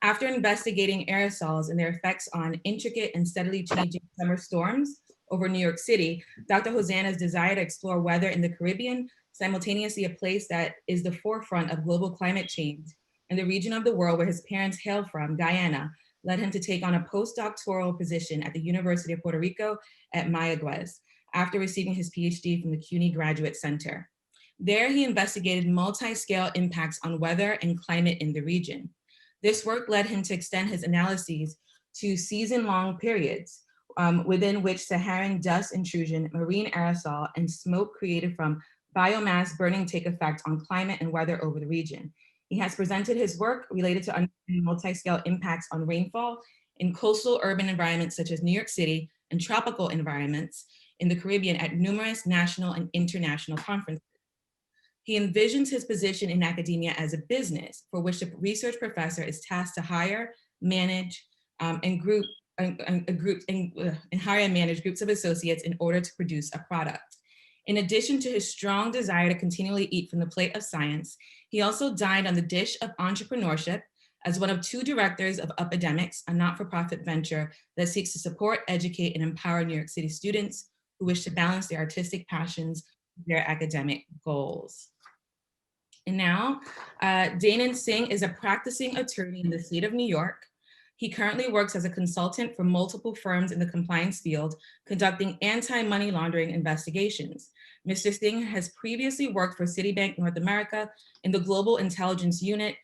After investigating aerosols and their effects on intricate and steadily changing summer storms over New York City, Dr. Hosannah's desire to explore weather in the Caribbean, simultaneously a place that is the forefront of global climate change, and the region of the world where his parents hail from, Guyana, led him to take on a postdoctoral position at the University of Puerto Rico at Mayagüez, after receiving his PhD from the CUNY Graduate Center. There, he investigated multi-scale impacts on weather and climate in the region. This work led him to extend his analyses to season-long periods, within which Saharan dust intrusion, marine aerosol, and smoke created from biomass burning take effect on climate and weather over the region. He has presented his work related to understanding multi-scale impacts on rainfall in coastal urban environments such as New York City and tropical environments in the Caribbean at numerous national and international conferences. He envisions his position in academia as a business for which the research professor is tasked to hire, manage, and hire and manage groups of associates in order to produce a product. In addition to his strong desire to continually eat from the plate of science, he also dined on the dish of entrepreneurship as one of 2 directors of Upidemics, a not-for-profit venture that seeks to support, educate, and empower New York City students who wish to balance their artistic passions with their academic goals. And now, Danon Singh is a practicing attorney in the state of New York. He currently works as a consultant for multiple firms in the compliance field, conducting anti-money laundering investigations. Mr. Singh has previously worked for Citibank North America in the Global Intelligence Unit,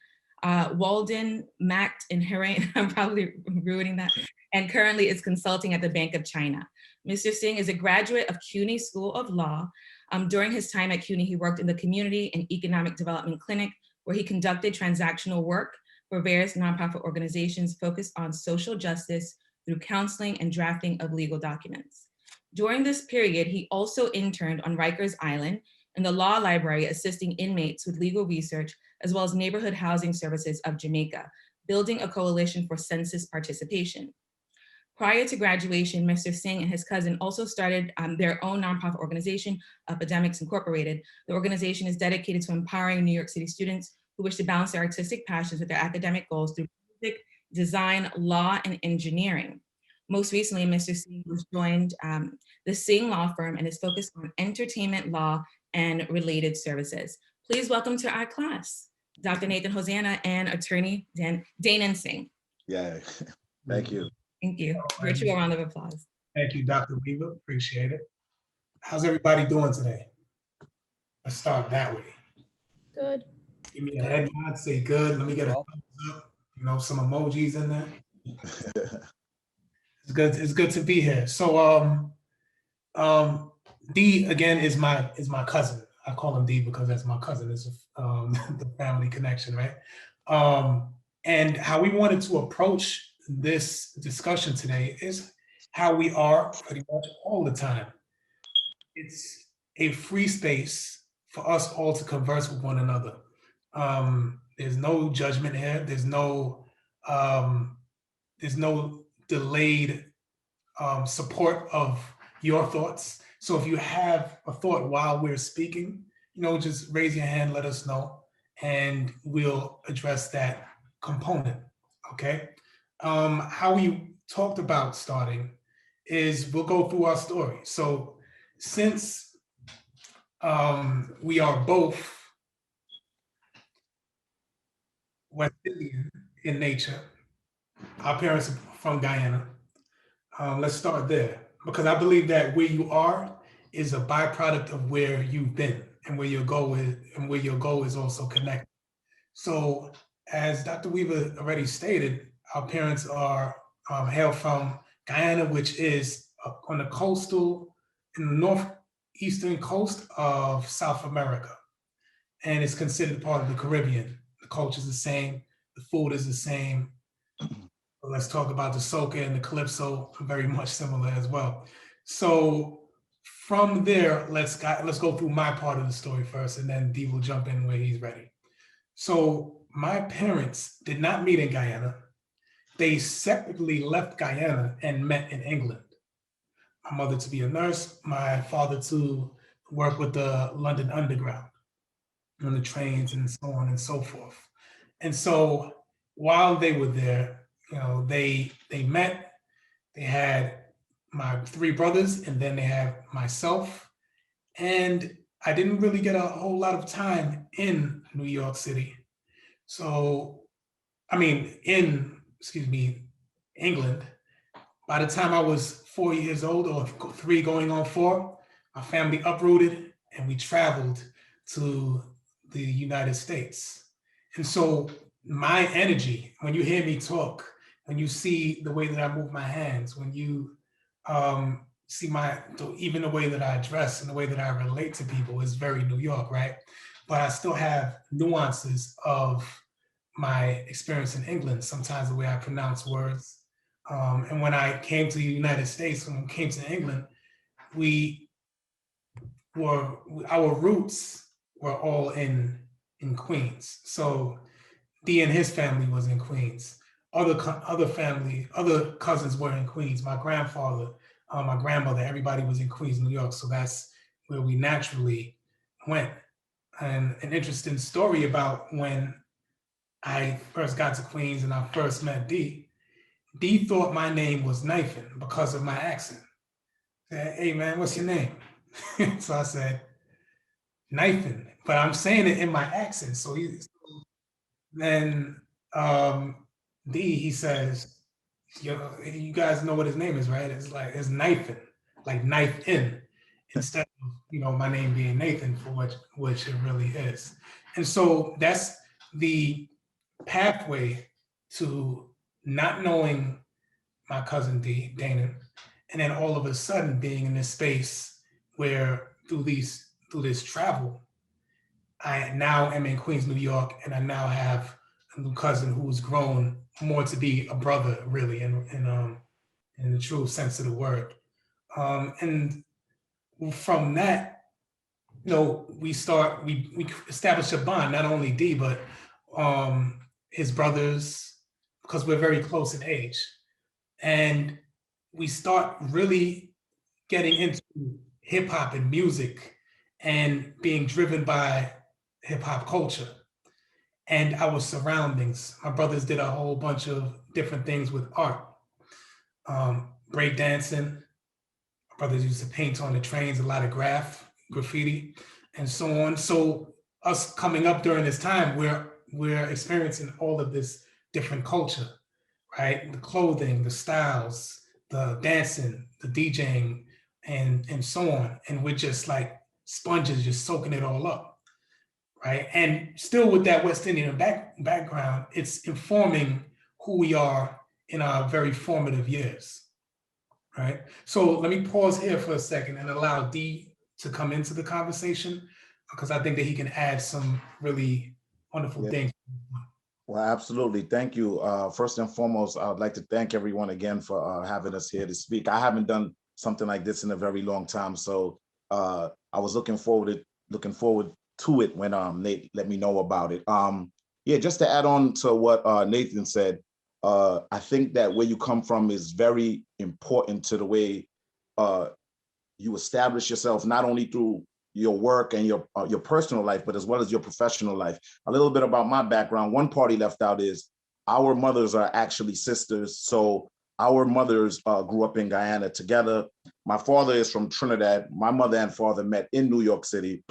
Walden, Macht, and Herain, I'm probably ruining that, and currently is consulting at the Bank of China. Mr. Singh is a graduate of CUNY School of Law. During his time at CUNY, he worked in the Community and Economic Development Clinic, where he conducted transactional work for various nonprofit organizations focused on social justice through counseling and drafting of legal documents. During this period, he also interned on Rikers Island in the law library, assisting inmates with legal research, as well as neighborhood housing services of Jamaica, building a coalition for census participation. Prior to graduation, Mr. Singh and his cousin also started their own nonprofit organization, Upidemics Incorporated. The organization is dedicated to empowering New York City students who wish to balance their artistic passions with their academic goals through music, design, law, and engineering. Most recently, Mr. Singh was joined the Singh law firm and is focused on entertainment law and related services. Please welcome to our class, Dr. Nathan Hosannah and attorney Danon Singh. Yeah, thank you. Thank you. Virtual round of applause. Thank you, Dr. Weaver. Appreciate it. How's everybody doing today? Let's start that way. Good. Give me a head nod, say good. Let me get a thumbs up. You know, some emojis in there. It's good. It's good to be here. So, D again is my cousin. I call him D because that's my cousin. It's the family connection, right? And how we wanted to approach this discussion today is how we are pretty much all the time. It's a free space for us all to converse with one another. There's no judgment here. There's no delayed support of your thoughts. So if you have a thought while we're speaking, you know, just raise your hand, let us know, and we'll address that component, okay? How we talked about starting is we'll go through our story. So since we are both West Indian in nature, our parents are from Guyana, let's start there, because I believe that where you are is a byproduct of where you've been and where your goal is also connected. So as Dr. Weaver already stated, our parents are hail from Guyana, which is on the in the northeastern coast of South America. And it's considered part of the Caribbean. The culture is the same, the food is the same. But let's talk about the soca and the calypso, very much similar as well. So from there, let's go through my part of the story first, and then Dee will jump in where he's ready. So my parents did not meet in Guyana. They separately left Guyana and met in England. My mother to be a nurse, my father to work with the London Underground on the trains and so on and so forth. And so while they were there, you know, they met, they had my three brothers, and then they have myself. And I didn't really get a whole lot of time in New York City. So, I mean, excuse me, England. By the time I was 4 years old, or 3 going on 4, my family uprooted and we traveled to the United States. And so my energy, when you hear me talk, when you see the way that I move my hands, when you see even the way that I dress and the way that I relate to people is very New York, right? But I still have nuances of my experience in England, sometimes the way I pronounce words. And when I came to the United States, when we came to England, our roots were all in Queens. So D and his family was in Queens. Other cousins were in Queens. My grandfather, my grandmother, everybody was in Queens, New York. So that's where we naturally went. And an interesting story about when I first got to Queens and I first met D. D thought my name was Knifin because of my accent. Said, "Hey man, what's your name?" So I said, Knifin, but I'm saying it in my accent. So then D, he says, you guys know what his name is, right? It's Knifin, like knife in, instead of, you know, my name being Nathan, for which it really is. And so that's the pathway to not knowing my cousin D, Danon, and then all of a sudden being in this space where through this travel, I now am in Queens, New York, and I now have a new cousin who's grown more to be a brother, really, in the true sense of the word. And from that, you know, we establish a bond, not only D, but his brothers, because we're very close in age. And we start really getting into hip hop and music and being driven by hip hop culture and our surroundings. My brothers did a whole bunch of different things with art, break dancing. My brothers used to paint on the trains, a lot of graffiti, and so on. So us coming up during this time, we're experiencing all of this different culture, right? The clothing, the styles, the dancing, the DJing, and so on. And we're just like sponges, just soaking it all up, right? And still with that West Indian background, it's informing who we are in our very formative years, right? So let me pause here for a second and allow D to come into the conversation, because I think that he can add some really wonderful things. Well, absolutely. Thank you. First and foremost, I would like to thank everyone again for having us here to speak. I haven't done something like this in a very long time, so I was looking forward to it when Nate let me know about it. Yeah, just to add on to what Nathan said, I think that where you come from is very important to the way you establish yourself, not only through your work and your personal life, but as well as your professional life. A little bit about my background. One part he left out is our mothers are actually sisters. So our mothers grew up in Guyana together. My father is from Trinidad. My mother and father met in New York City.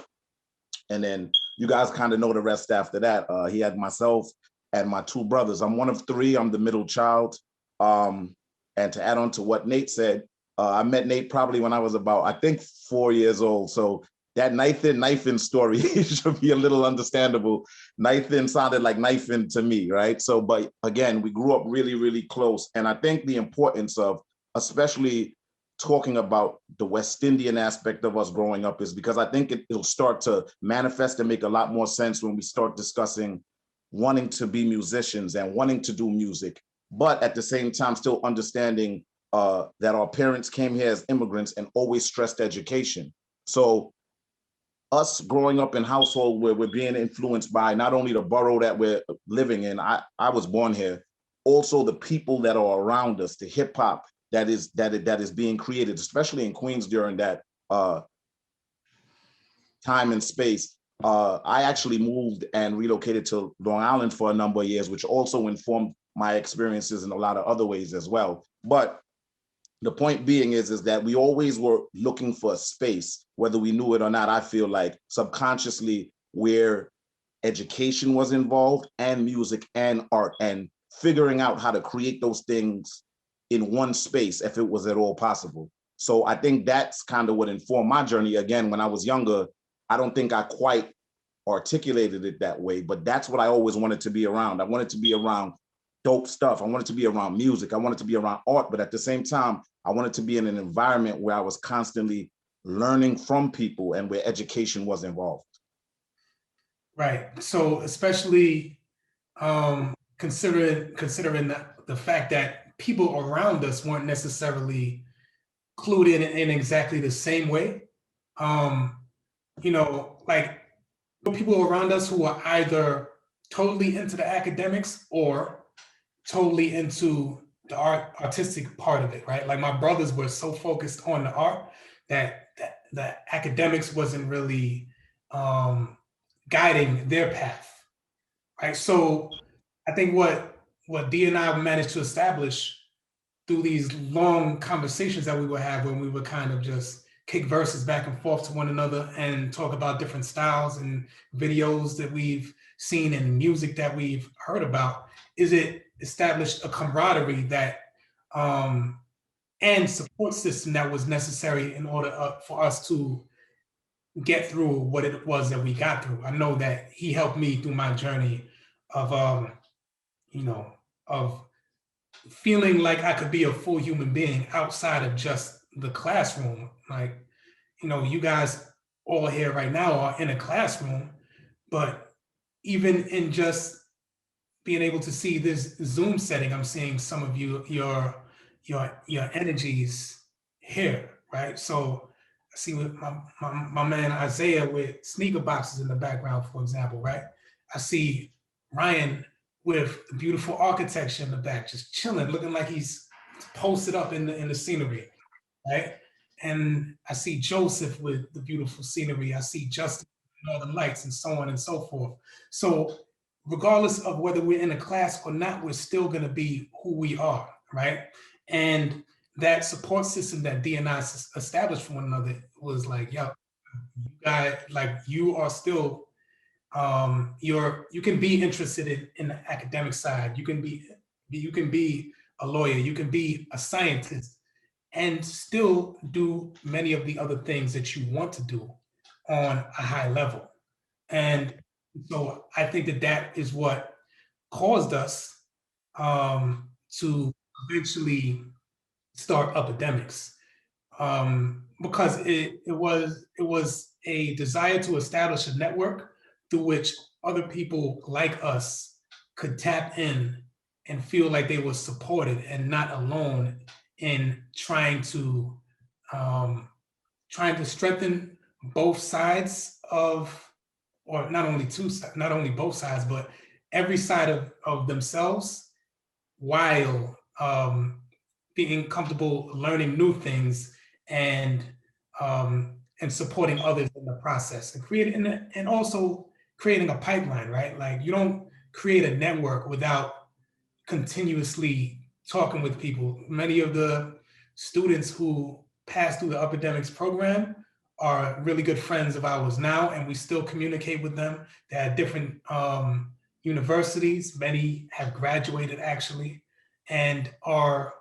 And then you guys kind of know the rest after that. He had myself and my two brothers. I'm one of 3. I'm the middle child. And to add on to what Nate said, I met Nate probably when I was about, I think, 4 years old. So that knifing story should be a little understandable. Knifing sounded like knifing to me, right? So, but again, we grew up really, really close. And I think the importance of, especially talking about the West Indian aspect of us growing up, is because I think it'll start to manifest and make a lot more sense when we start discussing wanting to be musicians and wanting to do music, but at the same time, still understanding that our parents came here as immigrants and always stressed education. So us growing up in household where we're being influenced by not only the borough that we're living in, I was born here, also the people that are around us, the hip hop that is being created, especially in Queens during that time and space. I actually moved and relocated to Long Island for a number of years, which also informed my experiences in a lot of other ways as well. But the point being is that we always were looking for a space, whether we knew it or not. I feel like subconsciously, where education was involved and music and art, and figuring out how to create those things in one space if it was at all possible. So I think that's kind of what informed my journey. Again, when I was younger, I don't think I quite articulated it that way, but that's what I always wanted to be around. I wanted to be around dope stuff. I wanted to be around music. I wanted to be around art, but at the same time, I wanted to be in an environment where I was constantly learning from people and where education was involved. Right. So especially considering the fact that people around us weren't necessarily clued in exactly the same way. You know, like people around us who are either totally into the academics or totally into the artistic part of it, right? Like my brothers were so focused on the art that the academics wasn't really guiding their path, right? So I think what Dee and I managed to establish through these long conversations that we would have when we would kind of just kick verses back and forth to one another and talk about different styles and videos that we've seen and music that we've heard about, is it established a camaraderie that and support system that was necessary in order for us to get through what it was that we got through. I know that he helped me through my journey of you know, of feeling like I could be a full human being outside of just the classroom. Like, you know, you guys all here right now are in a classroom, but even in just being able to see this Zoom setting, I'm seeing some of your energies here, right? So I see with my man Isaiah with sneaker boxes in the background, for example, right? I see Ryan with the beautiful architecture in the back, just chilling, looking like he's posted up in the scenery, right? And I see Joseph with the beautiful scenery. I see Justin with all the lights and so on and so forth. So regardless of whether we're in a class or not, we're still gonna be who we are, right? And that support system that Dee and I established for one another was like, yo, you guys, like you are still you can be interested in the academic side. You can be a lawyer, you can be a scientist, and still do many of the other things that you want to do on a high level. And so I think that is what caused us to eventually start Epidemics, because it was a desire to establish a network through which other people like us could tap in and feel like they were supported and not alone in trying to strengthen both sides of, or not only both sides, but every side of themselves, while being comfortable learning new things and supporting others in the process, and also creating a pipeline, right? Like you don't create a network without continuously talking with people. Many of the students who pass through the Epidemics program are really good friends of ours now, and we still communicate with them. They're at different universities. Many have graduated actually, and are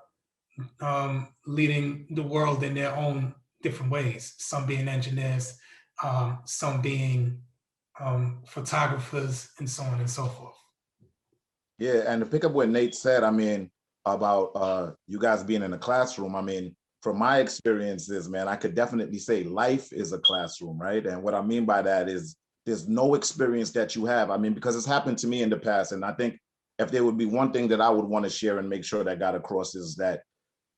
leading the world in their own different ways. Some being engineers, some being photographers, and so on and so forth. Yeah, and to pick up what Nate said, I mean, about you guys being in a classroom, I mean, from my experiences, man, I could definitely say life is a classroom, right? And what I mean by that is there's no experience that you have. I mean, because it's happened to me in the past. And I think if there would be one thing that I would want to share and make sure that got across is that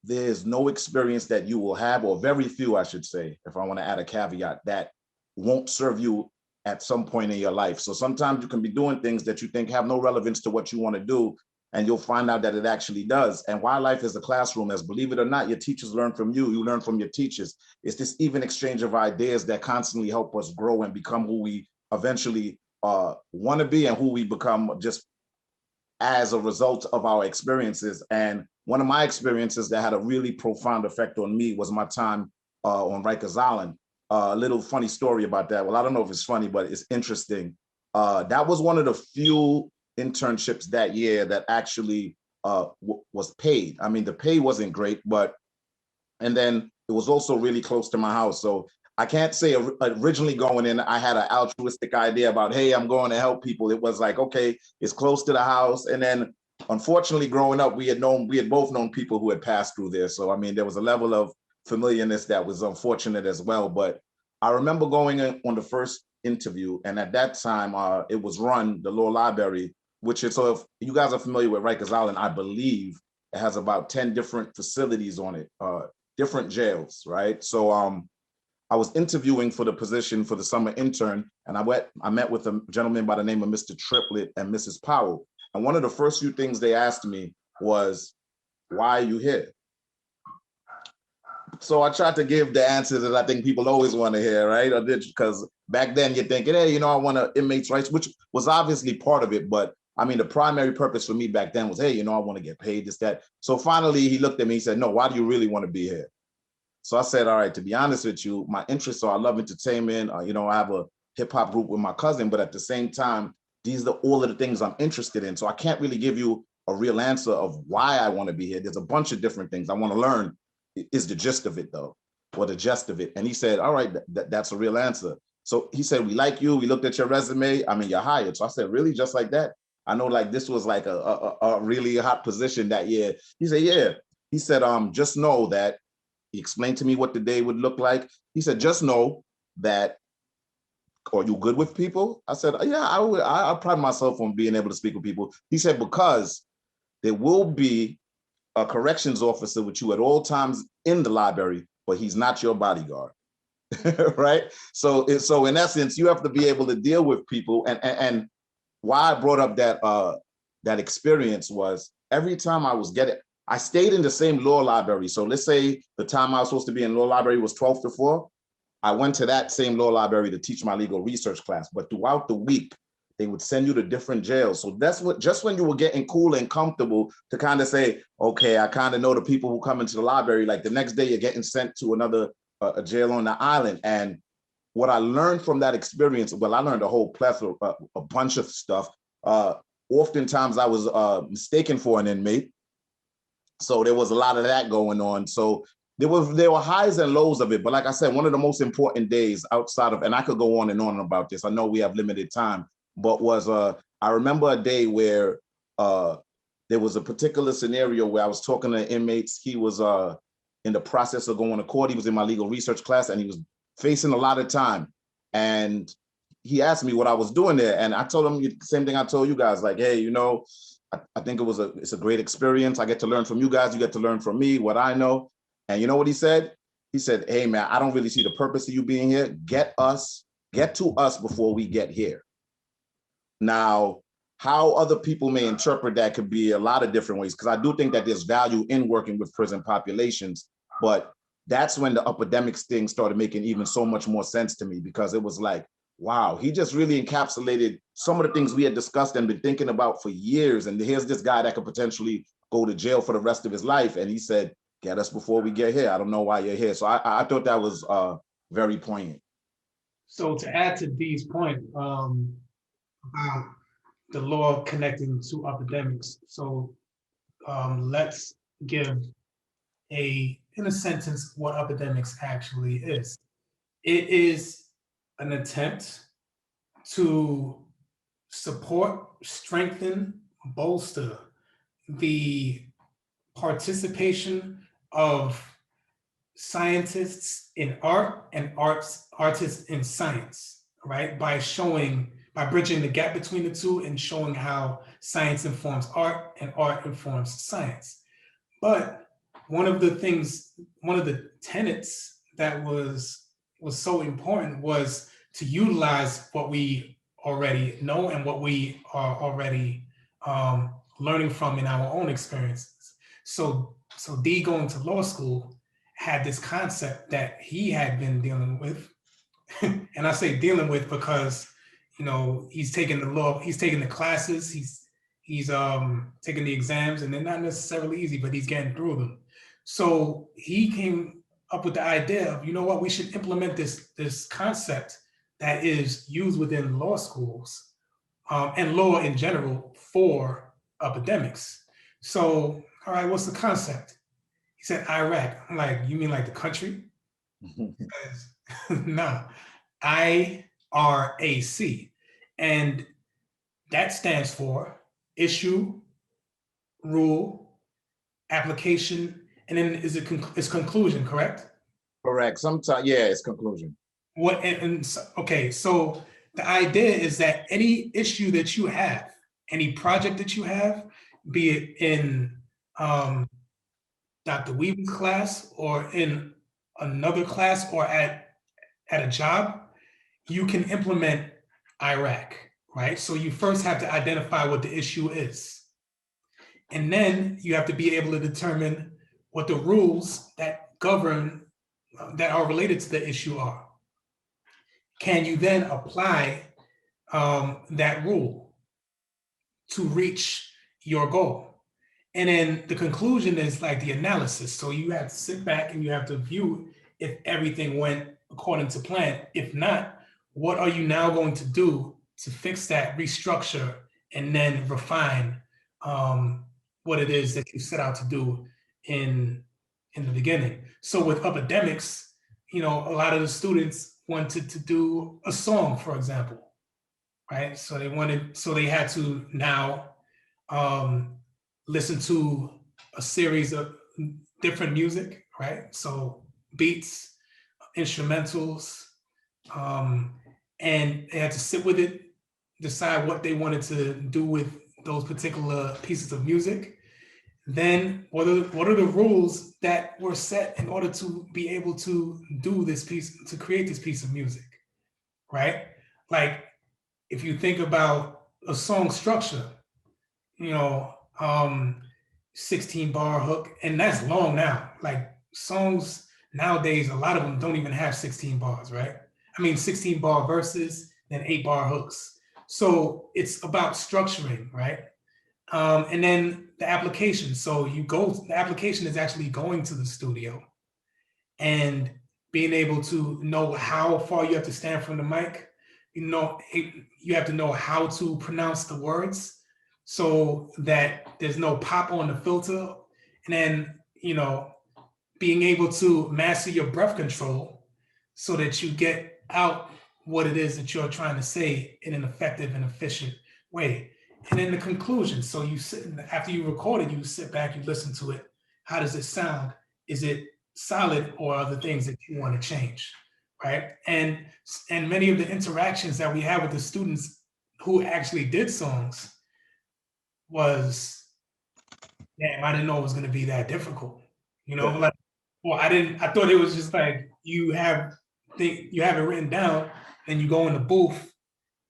there's no experience that you will have, or very few, I should say, if I want to add a caveat, that won't serve you at some point in your life. So sometimes you can be doing things that you think have no relevance to what you want to do, and you'll find out that it actually does. And why life is a classroom is, believe it or not, your teachers learn from you, you learn from your teachers. It's this even exchange of ideas that constantly help us grow and become who we eventually want to be and who we become just as a result of our experiences. And one of my experiences that had a really profound effect on me was my time on Rikers Island. A little funny story about that. Well, I don't know if it's funny, but it's interesting. That was one of the few internships that year that actually was paid. I mean, the pay wasn't great, and then it was also really close to my house. So I can't say originally going in, I had an altruistic idea about, hey, I'm going to help people. It was like, okay, it's close to the house. And then unfortunately, growing up, we had both known people who had passed through there. So, I mean, there was a level of familiarness that was unfortunate as well. But I remember going in on the first interview, and at that time, it was run, the law library, which is, so if you guys are familiar with Rikers Island, I believe it has about 10 different facilities on it, different jails, right? So I was interviewing for the position for the summer intern, and I met with a gentleman by the name of Mr. Triplett and Mrs. Powell. And one of the first few things they asked me was, why are you here? So I tried to give the answers that I think people always want to hear, right? Because back then you're thinking, hey, I want to inmates' rights, which was obviously part of it. But I mean, the primary purpose for me back then was, hey, I want to get paid, this, that. So finally he looked at me, he said, no, why do you really want to be here? So I said, all right, to be honest with you, my interests are, I love entertainment. I have a hip hop group with my cousin, but at the same time, these are all of the things I'm interested in. So I can't really give you a real answer of why I want to be here. There's a bunch of different things I want to learn, is the gist of it though, or the gist of it. And he said, all right, that's a real answer. So he said, we like you. We looked at your resume. I mean, you're hired. So I said, really, just like that? I know like this was like a really hot position that year. He said, yeah. He said, just know that, he explained to me what the day would look like. He said, just know that, are you good with people? I said, yeah, I would. I pride myself on being able to speak with people. He said, because there will be a corrections officer with you at all times in the library, but he's not your bodyguard, right? So in essence, you have to be able to deal with people. And why I brought up that experience was every time I stayed in the same law library. So let's say the time I was supposed to be in law library was 12 to 4. I went to that same law library to teach my legal research class. But throughout the week, they would send you to different jails. So that's just when you were getting cool and comfortable to kind of say, okay, I kind of know the people who come into the library. Like the next day, you're getting sent to another a jail on the island. And what I learned from that experience, well, I learned a whole plethora, a bunch of stuff. Oftentimes, I was mistaken for an inmate. So there was a lot of that going on. So there were highs and lows of it. But like I said, one of the most important days outside of, and I could go on and on about this, I know we have limited time, but was I remember a day where there was a particular scenario where I was talking to inmates. He was in the process of going to court. He was in my legal research class and he was facing a lot of time. And he asked me what I was doing there. And I told him the same thing I told you guys, like, hey, I think it's a great experience. I get to learn from you guys. You get to learn from me, what I know. And you know what he said? He said, hey, man, I don't really see the purpose of you being here. Get to us before we get here. Now, how other people may interpret that could be a lot of different ways, because I do think that there's value in working with prison populations. But that's when the epidemics thing started making even so much more sense to me, because it was like, wow, he just really encapsulated some of the things we had discussed and been thinking about for years. And here's this guy that could potentially go to jail for the rest of his life. And he said, get us before we get here. I don't know why you're here. So I thought that was very poignant. So to add to Dee's point about the law connecting to epidemics. So let's give in a sentence, what epidemics actually is. It is an attempt to support, strengthen, bolster the participation of scientists in art and artists in science, right? By bridging the gap between the two and showing how science informs art and art informs science. But one of the tenets that was so important was to utilize what we already know and what we are already learning from in our own experiences. So Dee going to law school had this concept that he had been dealing with. And I say dealing with because you know, he's taking the law, he's taking the classes, he's taking the exams, and they're not necessarily easy, but he's getting through them. So he came up with the idea of, you know what, we should implement this concept that is used within law schools and law in general for epidemics. So, all right, what's the concept? He said Iraq. I'm like, you mean like the country? He says, no, IRAC. And that stands for issue, rule, application, and then is it it's conclusion, correct? Correct. Sometimes, yeah, it's conclusion. What okay, so the idea is that any issue that you have, any project that you have, be it in Dr. Weaver's class or in another class or at a job, you can implement Iraq, right? So you first have to identify what the issue is. And then you have to be able to determine what the rules that govern, that are related to the issue are. Can you then apply that rule to reach your goal? And then the conclusion is like the analysis. So you have to sit back and you have to view if everything went according to plan. If not, what are you now going to do to fix that, restructure, and then refine what it is that you set out to do in the beginning. So with epidemics, you know, a lot of the students wanted to do a song, for example, right? So they had to now listen to a series of different music, right? So beats, instrumentals, and they had to sit with it, decide what they wanted to do with those particular pieces of music. Then what are the rules that were set in order to be able to do this piece, to create this piece of music, right? Like if you think about a song structure, you know, 16 bar hook, and that's long now. Like songs nowadays, a lot of them don't even have 16 bars, right? I mean, 16 bar verses, then 8 bar hooks. So it's about structuring, right? And then the application. So the application is actually going to the studio and being able to know how far you have to stand from the mic. You know, you have to know how to pronounce the words so that there's no pop on the filter. And then, you know, being able to master your breath control so that you get out what it is that you're trying to say in an effective and efficient way. And then the conclusion. So you sit, after you record it, you sit back, you listen to it. How does it sound? Is it solid, or are there things that you want to change, right? And many of the interactions that we have with the students who actually did songs was, damn, I didn't know it was going to be that difficult. You know, like, well, I thought it was just like you have it written down, and you go in the booth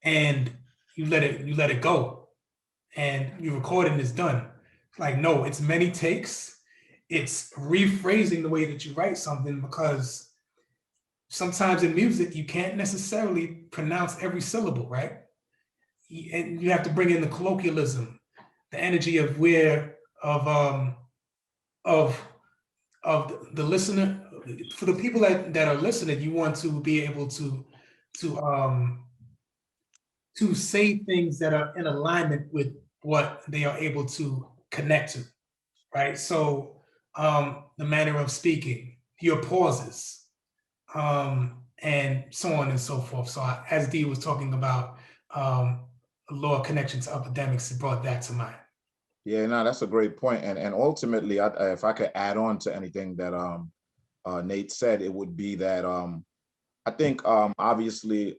and you let it go. And you record it and it's done. Like, no, it's many takes. It's rephrasing the way that you write something, because sometimes in music, you can't necessarily pronounce every syllable, right? And you have to bring in the colloquialism, the energy of the listener. For the people that are listening, you want to be able to say things that are in alignment with what they are able to connect to, right? So the manner of speaking, your pauses, and so on and so forth. So as Dee was talking about law connection to epidemics, it brought that to mind. Yeah, no, that's a great point. And ultimately, if I could add on to anything that Nate said, it would be that I think obviously,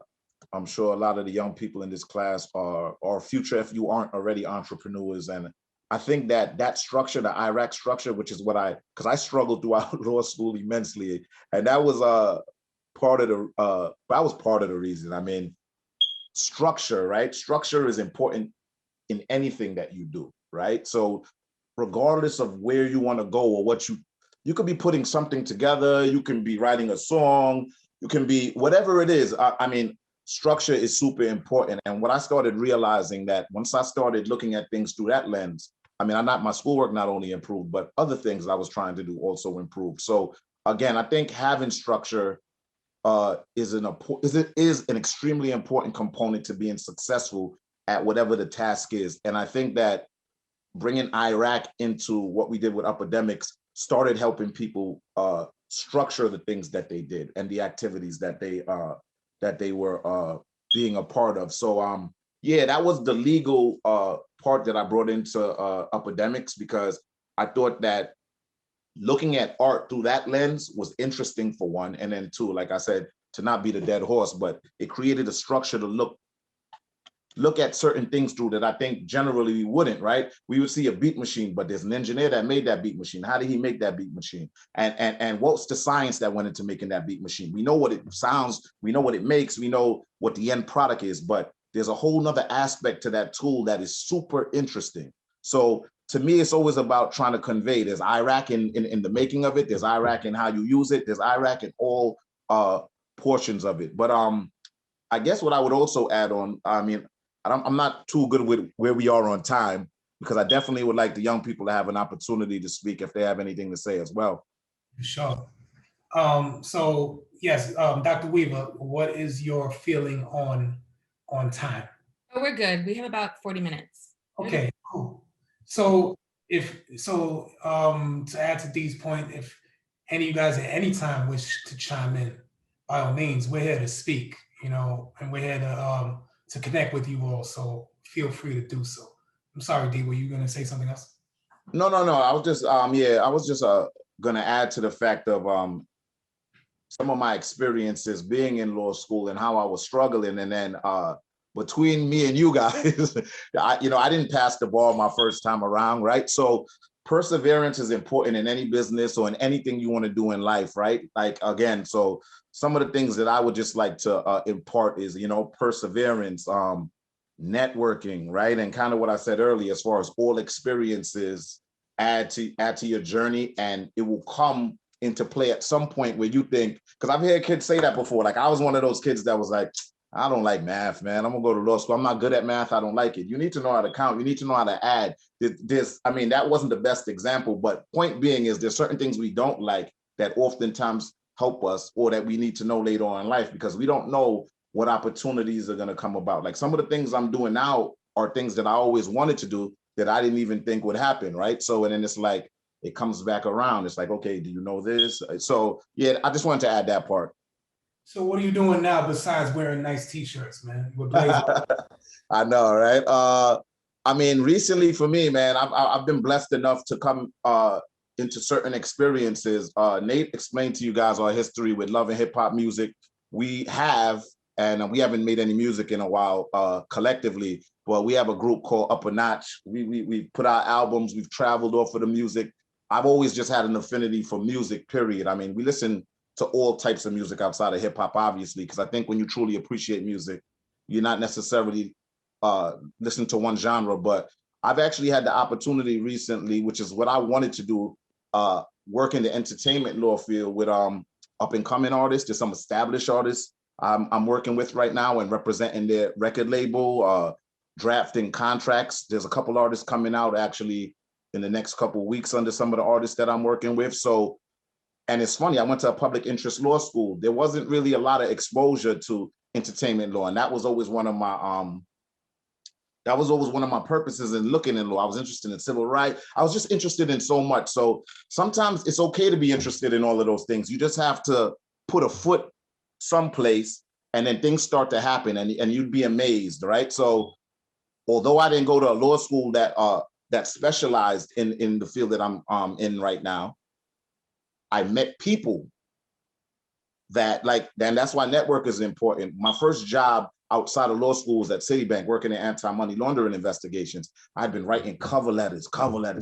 I'm sure a lot of the young people in this class are future, if you aren't already, entrepreneurs. And I think that structure, the Iraq structure, which is because I struggled throughout law school immensely. And that was part of the reason. I mean, structure, right? Structure is important in anything that you do, right? So regardless of where you want to go or what you could be putting something together, you can be writing a song, you can be whatever it is. I mean, structure is super important. And what I started realizing that once I started looking at things through that lens, I mean, my schoolwork not only improved, but other things I was trying to do also improved. So again, I think having structure is an extremely important component to being successful at whatever the task is. And I think that bringing Iraq into what we did with Epidemics started helping people structure the things that they did and the activities that they were being a part of. So yeah, that was the legal part that I brought into Epidemics, because I thought that looking at art through that lens was interesting, for one, and then two, like I said, to not be the dead horse, but it created a structure to look at certain things through that I think generally we wouldn't, right? We would see a beat machine, but there's an engineer that made that beat machine. How did he make that beat machine? And what's the science that went into making that beat machine? We know what it sounds, we know what it makes, we know what the end product is, but there's a whole nother aspect to that tool that is super interesting. So to me, it's always about trying to convey, there's Iraq in the making of it, there's Iraq in how you use it, there's Iraq in all portions of it. But I guess what I would also add on, I mean, I'm not too good with where we are on time, because I definitely would like the young people to have an opportunity to speak if they have anything to say as well. Sure. So yes, Dr. Weaver, what is your feeling on time? Oh, we're good. We have about 40 minutes. Okay, cool. So to add to Dee's point, if any of you guys at any time wish to chime in, by all means, we're here to speak, and we're here to connect with you all. So feel free to do so. I'm sorry, Dee, were you going to say something else? No. I was just going to add to the fact of some of my experiences being in law school and how I was struggling, and then between me and you guys, I didn't pass the ball my first time around, right? So perseverance is important in any business or in anything you want to do in life, right? Like, again, so some of the things that I would just like to impart is, perseverance, networking, right? And kind of what I said earlier, as far as all experiences add to your journey, and it will come into play at some point where you think, because I've heard kids say that before. Like, I was one of those kids that was like, I don't like math, man. I'm gonna go to law school. I'm not good at math. I don't like it. You need to know how to count. You need to know how to add. That wasn't the best example, but point being is there's certain things we don't like that oftentimes help us, or that we need to know later on in life, because we don't know what opportunities are gonna come about. Like, some of the things I'm doing now are things that I always wanted to do that I didn't even think would happen, right? So, and then it's like, it comes back around. It's like, okay, do you know this? So yeah, I just wanted to add that part. So what are you doing now besides wearing nice t-shirts, man? With blazers? I know, right? Recently for me, man, I've been blessed enough to come into certain experiences. Nate explained to you guys our history with love and hip hop music. We have, and we haven't made any music in a while collectively, but we have a group called Up a Notch. We put out albums, we've traveled off of the music. I've always just had an affinity for music, period. I mean, we listen to all types of music outside of hip hop, obviously, because I think when you truly appreciate music, you're not necessarily listening to one genre. But I've actually had the opportunity recently, which is what I wanted to do, work in the entertainment law field with up and coming artists. There's some established artists I'm working with right now and representing their record label, drafting contracts. There's a couple artists coming out actually in the next couple of weeks under some of the artists that I'm working with. So, and it's funny, I went to a public interest law school. There wasn't really a lot of exposure to entertainment law. And that was always one of my purposes in looking in law. I was interested in civil rights. I was just interested in so much. So sometimes it's okay to be interested in all of those things. You just have to put a foot someplace, and then things start to happen, and you'd be amazed, right? So although I didn't go to a law school that specialized in the field that I'm in right now, I met people that and that's why network is important. My first job outside of law school was at Citibank, working in anti-money laundering investigations. I'd been writing cover letters, sending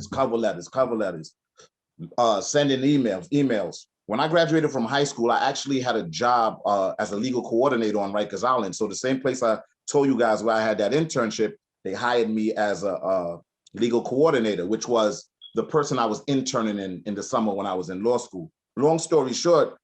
emails. When I graduated from high school, I actually had a job as a legal coordinator on Rikers Island. So the same place I told you guys where I had that internship, they hired me as a legal coordinator, which was the person I was interning in the summer when I was in law school. Long story short,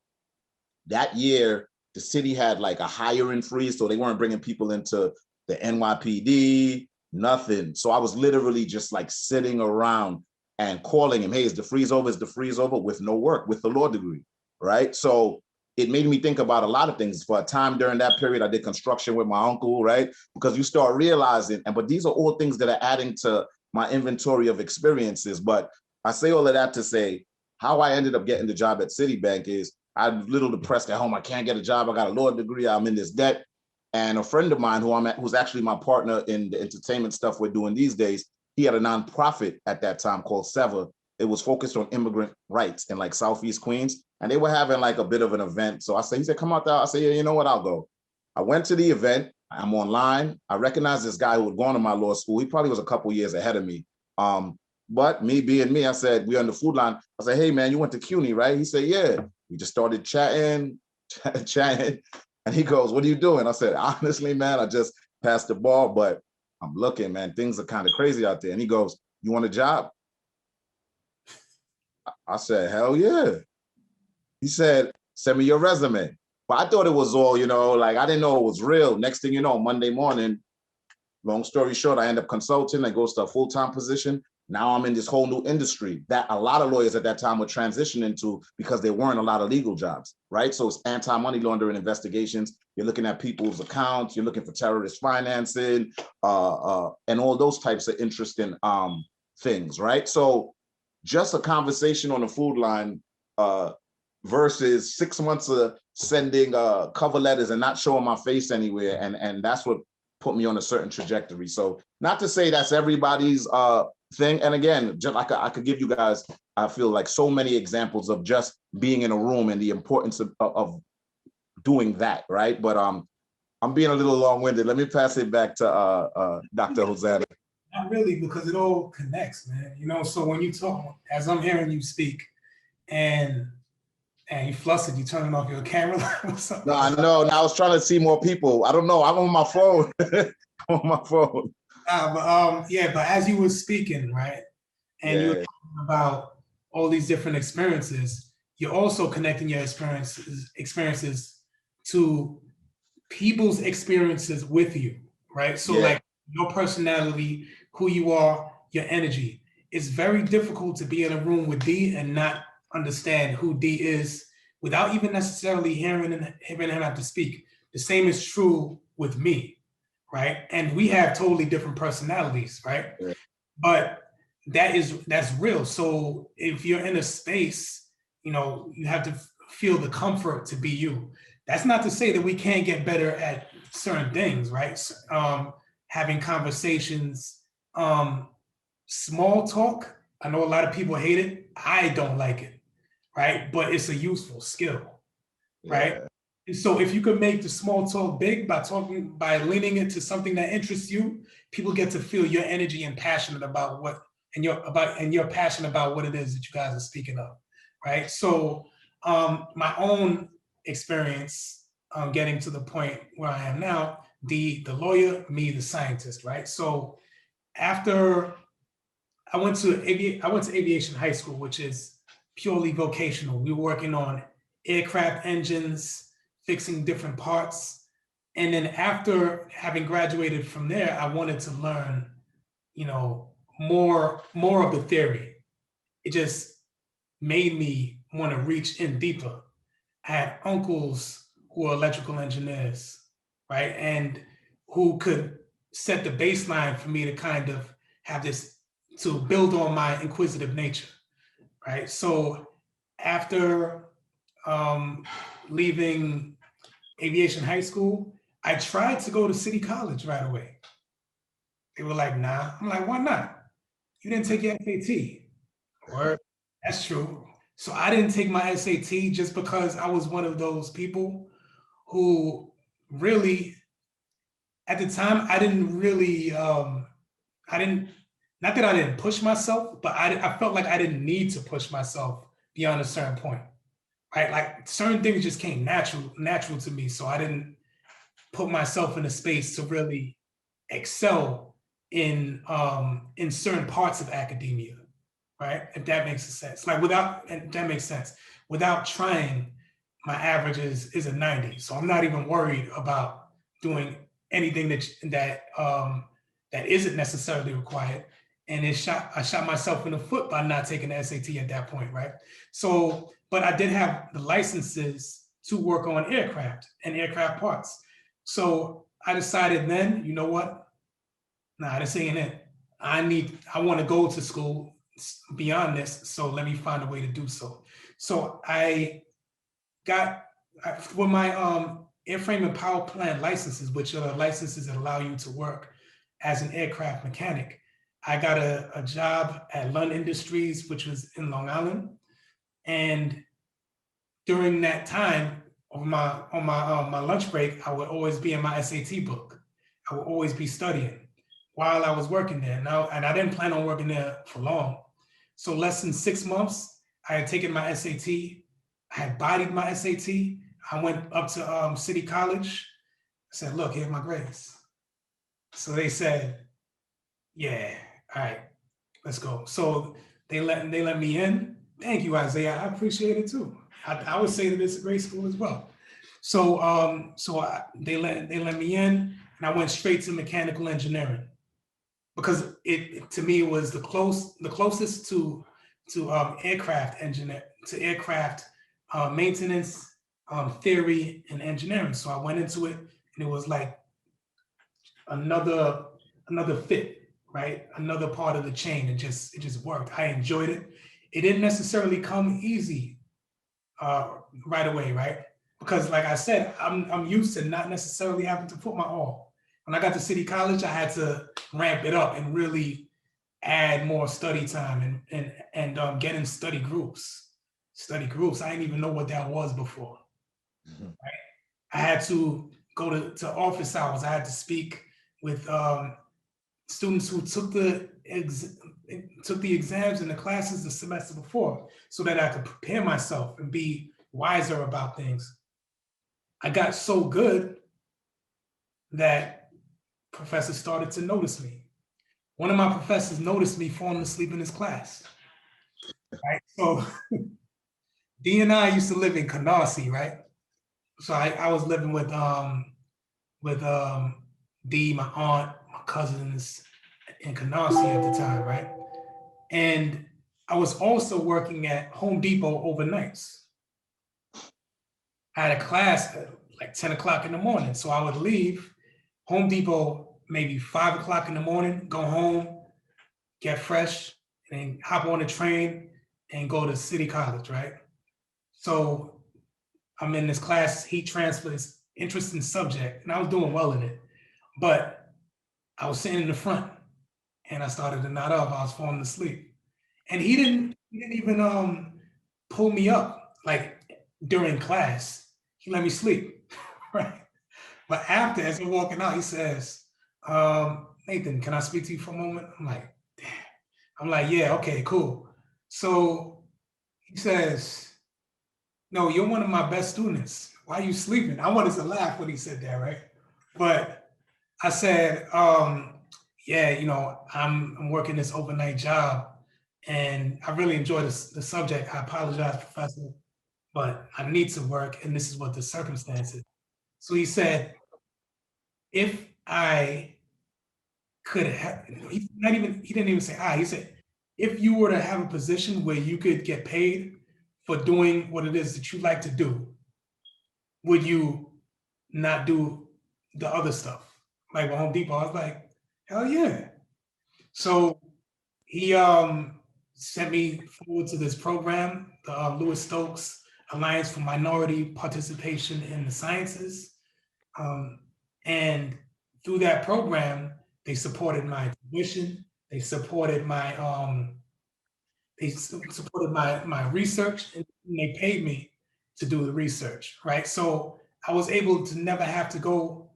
that year, the city had like a hiring freeze, so they weren't bringing people into the NYPD, nothing. So I was literally just like sitting around and calling him, hey, is the freeze over? Is the freeze over? With no work, with the law degree, right? So it made me think about a lot of things. For a time during that period, I did construction with my uncle, right? Because you start realizing, but these are all things that are adding to my inventory of experiences. But I say all of that to say, how I ended up getting the job at Citibank is I'm a little depressed at home. I can't get a job. I got a law degree. I'm in this debt. And a friend of mine who's actually my partner in the entertainment stuff we're doing these days, he had a nonprofit at that time called Sever. It was focused on immigrant rights in like Southeast Queens. And they were having like a bit of an event. So he said, come out there. I said, yeah, you know what, I'll go. I went to the event. I'm online. I recognized this guy who had gone to my law school. He probably was a couple years ahead of me. But me being me, I said, we're on the food line. I said, hey man, you went to CUNY, right? He said, yeah. We just started chatting. And he goes, what are you doing? I said, honestly, man, I just passed the ball, but I'm looking, man, things are kind of crazy out there. And he goes, you want a job? I said, hell yeah. He said, send me your resume. But I thought it was all, like I didn't know it was real. Next thing you know, Monday morning, long story short, I end up consulting. I goes to a full-time position. Now I'm in this whole new industry that a lot of lawyers at that time were transitioning to because there weren't a lot of legal jobs, right? So it's anti-money laundering investigations. You're looking at people's accounts. You're looking for terrorist financing and all those types of interesting things, right? So just a conversation on the food line versus 6 months of sending cover letters and not showing my face anywhere. And that's what put me on a certain trajectory. So not to say that's everybody's thing. And again, just like I could give you guys, I feel like so many examples of just being in a room and the importance of doing that, right? But I'm being a little long-winded. Let me pass it back to Dr. Hosannah. Not really, because it all connects, man. So when you talk, as I'm hearing you speak, and you flustered, you turning off your camera or something. No, I know. Now I was trying to see more people. I don't know. I'm on my phone. I'm on my phone. But as you were speaking, right, and you were talking about all these different experiences, you're also connecting your experiences to people's experiences with you, right? So like your personality, who you are, your energy. It's very difficult to be in a room with D and not understand who D is without even necessarily hearing him have to speak. The same is true with me, right? And we have totally different personalities, right? Yeah. But that's real. So if you're in a space, you have to feel the comfort to be you. That's not to say that we can't get better at certain things, right? Having conversations, small talk. I know a lot of people hate it. I don't like it, right? But it's a useful skill, right? And so if you could make the small talk big by leaning into something that interests you, people get to feel your energy and passionate about you're passionate about what it is that you guys are speaking of, right? So my own experience getting to the point where I am now, the lawyer, me, the scientist, right? So after I went to aviation high school, which is purely vocational. We were working on aircraft engines, fixing different parts. And then after having graduated from there, I wanted to learn, more of the theory. It just made me want to reach in deeper. I had uncles who were electrical engineers, right? And who could set the baseline for me to kind of have this, to build on my inquisitive nature, right? So after leaving aviation high school, I tried to go to City College right away. They were like, nah. I'm like, why not? You didn't take your SAT. Or that's true. So I didn't take my SAT just because I was one of those people who really, at the time, I didn't really, not that I didn't push myself, but I felt like I didn't need to push myself beyond a certain point, right? Like certain things just came natural to me. So I didn't put myself in a space to really excel in certain parts of academia, right? If that makes sense. Without trying my average is a 90. So I'm not even worried about doing anything that isn't necessarily required. And I shot myself in the foot by not taking the SAT at that point, right? So, but I did have the licenses to work on aircraft and aircraft parts. So I decided then, you know what? Nah, this ain't it. I want to go to school beyond this. So let me find a way to do so. So I got with my airframe and power plant licenses, which are licenses that allow you to work as an aircraft mechanic. I got a job at Lund Industries, which was in Long Island. And during that time, on my lunch break, I would always be in my SAT book. I would always be studying while I was working there. Now, and I didn't plan on working there for long. So less than 6 months, I had taken my SAT. I had bodied my SAT. I went up to City College. I said, look, here's my grades. So they said, yeah, all right, let's go. So they let me in. Thank you, Isaiah. I appreciate it too. I would say that it's a great school as well. So they let me in, and I went straight to mechanical engineering because it to me was the closest to aircraft engineer, to aircraft maintenance, theory, and engineering. So I went into it, and it was like another fit, right? Another part of the chain. It just worked. I enjoyed it. It didn't necessarily come easy right away, right? Because like I said, I'm used to not necessarily having to put my all. When I got to City College, I had to ramp it up and really add more study time and get in study groups. Study groups. I didn't even know what that was before. Mm-hmm. Right? I had to go to office hours. I had to speak with students who took the exams and the classes the semester before, so that I could prepare myself and be wiser about things. I got so good that professors started to notice me. One of my professors noticed me falling asleep in his class. Right? So D and I used to live in Canarsie, right? So I was living with D, my aunt, my cousins in Canarsie at the time, right? And I was also working at Home Depot overnights. I had a class at like 10 o'clock in the morning. So I would leave Home Depot maybe 5 o'clock in the morning, go home, get fresh, and hop on the train and go to City College, right? So I'm in this class, heat transfer, it's interesting subject, and I was doing well in it. But I was sitting in the front and I started to nod off. I was falling asleep. And he didn't even pull me up like during class. He let me sleep, right? But after, as we're walking out, he says, Nathan, can I speak to you for a moment? I'm like, damn. I'm like, yeah, okay, cool. So he says, no, you're one of my best students. Why are you sleeping? I wanted to laugh when he said that, right? But I said, yeah, you know, I'm working this overnight job and I really enjoy the subject. I apologize, Professor, but I need to work and this is what the circumstance is. So he said, if I could have, he didn't even say I, he said, if you were to have a position where you could get paid for doing what it is that you like to do, would you not do the other stuff? Like with Home Depot, I was like, hell yeah. So he sent me forward to this program, the Louis Stokes Alliance for Minority Participation in the Sciences. And through that program, they supported my tuition, they supported my my research, and they paid me to do the research, right? So I was able to never have to go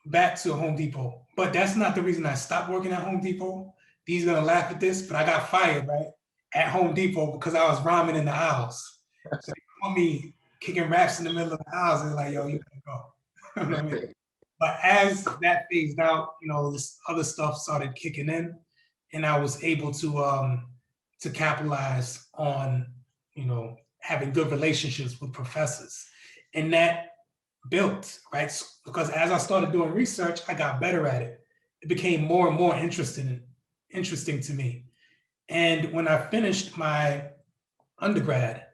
back to Home Depot. But that's not the reason I stopped working at Home Depot. D's gonna laugh at this, but I got fired, right, at Home Depot because I was rhyming in the aisles. So they called me kicking raps in the middle of the aisles. They're like, yo, you gotta go. You know what I mean? But as that phased out, you know, this other stuff started kicking in, and I was able to capitalize on, you know, having good relationships with professors. And that built, right? Because as I started doing research, I got better at it. It became more and more interesting to me. And when I finished my undergrad,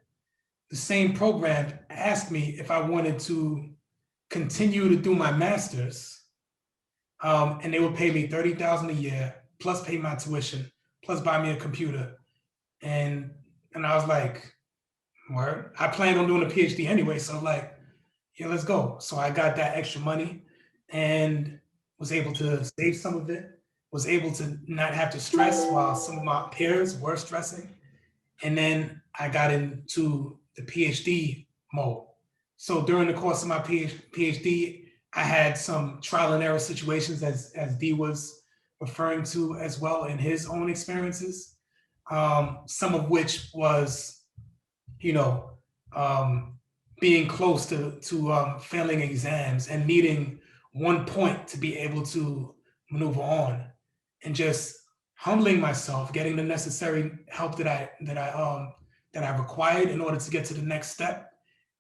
the same program asked me if I wanted to continue to do my master's, and they would pay me $30,000 a year, plus pay my tuition, plus buy me a computer. And I was like, word. I planned on doing a PhD anyway, so like, yeah, let's go. So I got that extra money and was able to save some of it, was able to not have to stress while some of my peers were stressing. And then I got into the PhD mode. So during the course of my PhD, I had some trial and error situations, as D was referring to as well in his own experiences, some of which was, being close to failing exams and needing 1 point to be able to maneuver on, and just humbling myself, getting the necessary help that I required in order to get to the next step,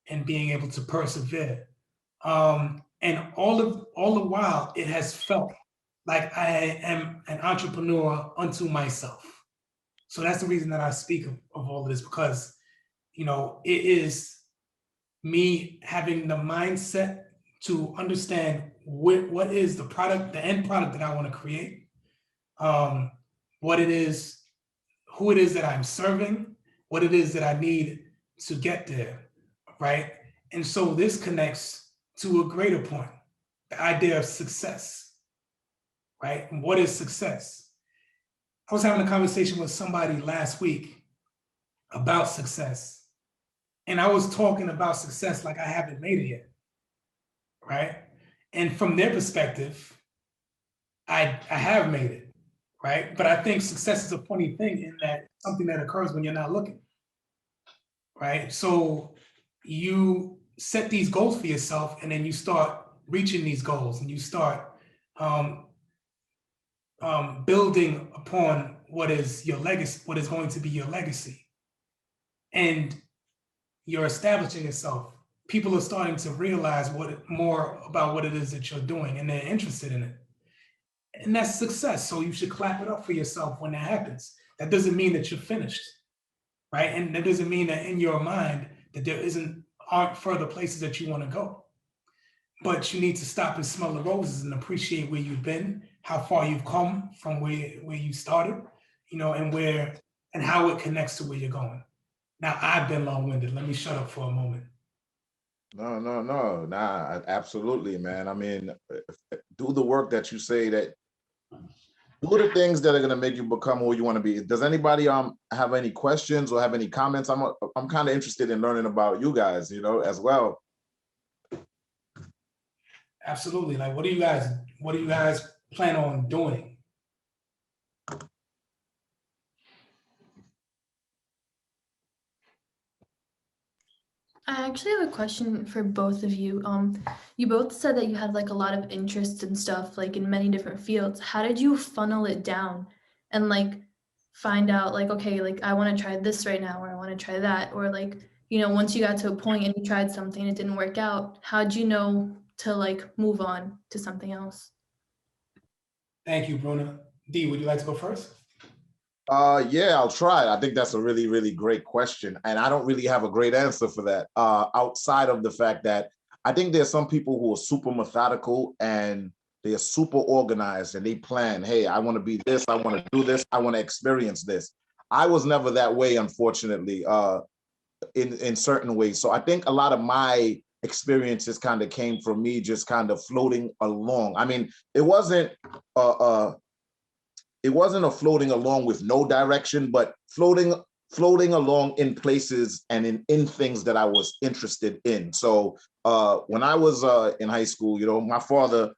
and being able to persevere. And all the while, it has felt like I am an entrepreneur unto myself. So that's the reason that I speak of all of this, because it is me having the mindset to understand what is the product, the end product that I want to create, what it is, who it is that I'm serving, what it is that I need to get there, right? And so this connects to a greater point, the idea of success, right? And what is success? I was having a conversation with somebody last week about success. And I was talking about success like I haven't made it yet, right? And from their perspective, I have made it, right? But I think success is a funny thing in that something that occurs when you're not looking, right? So you set these goals for yourself, and then you start reaching these goals, and you start building upon what is your legacy, what is going to be your legacy. And you're establishing yourself. People are starting to realize more about what it is that you're doing, and they're interested in it. And that's success. So you should clap it up for yourself when that happens. That doesn't mean that you're finished, right? And that doesn't mean that in your mind that there aren't further places that you want to go. But you need to stop and smell the roses and appreciate where you've been, how far you've come from where you started, and how it connects to where you're going. Now, I've been long-winded. Let me shut up for a moment. No, absolutely, man. I mean, do the work that you say, that do the things that are going to make you become who you want to be. Does anybody have any questions or have any comments? I'm kind of interested in learning about you guys, as well. Absolutely. Like, what do you guys plan on doing? I actually have a question for both of you. You both said that you had like a lot of interest in stuff, like in many different fields. How did you funnel it down and like find out like, okay, like I want to try this right now, or I want to try that, or like, once you got to a point and you tried something and it didn't work out, how'd you know to like move on to something else? Thank you, Bruna. D, would you like to go first? Yeah, I'll try. I think that's a really, really great question. And I don't really have a great answer for that, outside of the fact that I think there's some people who are super methodical and they are super organized and they plan, hey, I want to be this, I want to do this, I want to experience this. I was never that way, unfortunately, in certain ways. So I think a lot of my experiences kind of came from me just kind of floating along. I mean, it wasn't a floating along with no direction, but floating along in places and in things that I was interested in. So when I was in high school, my father,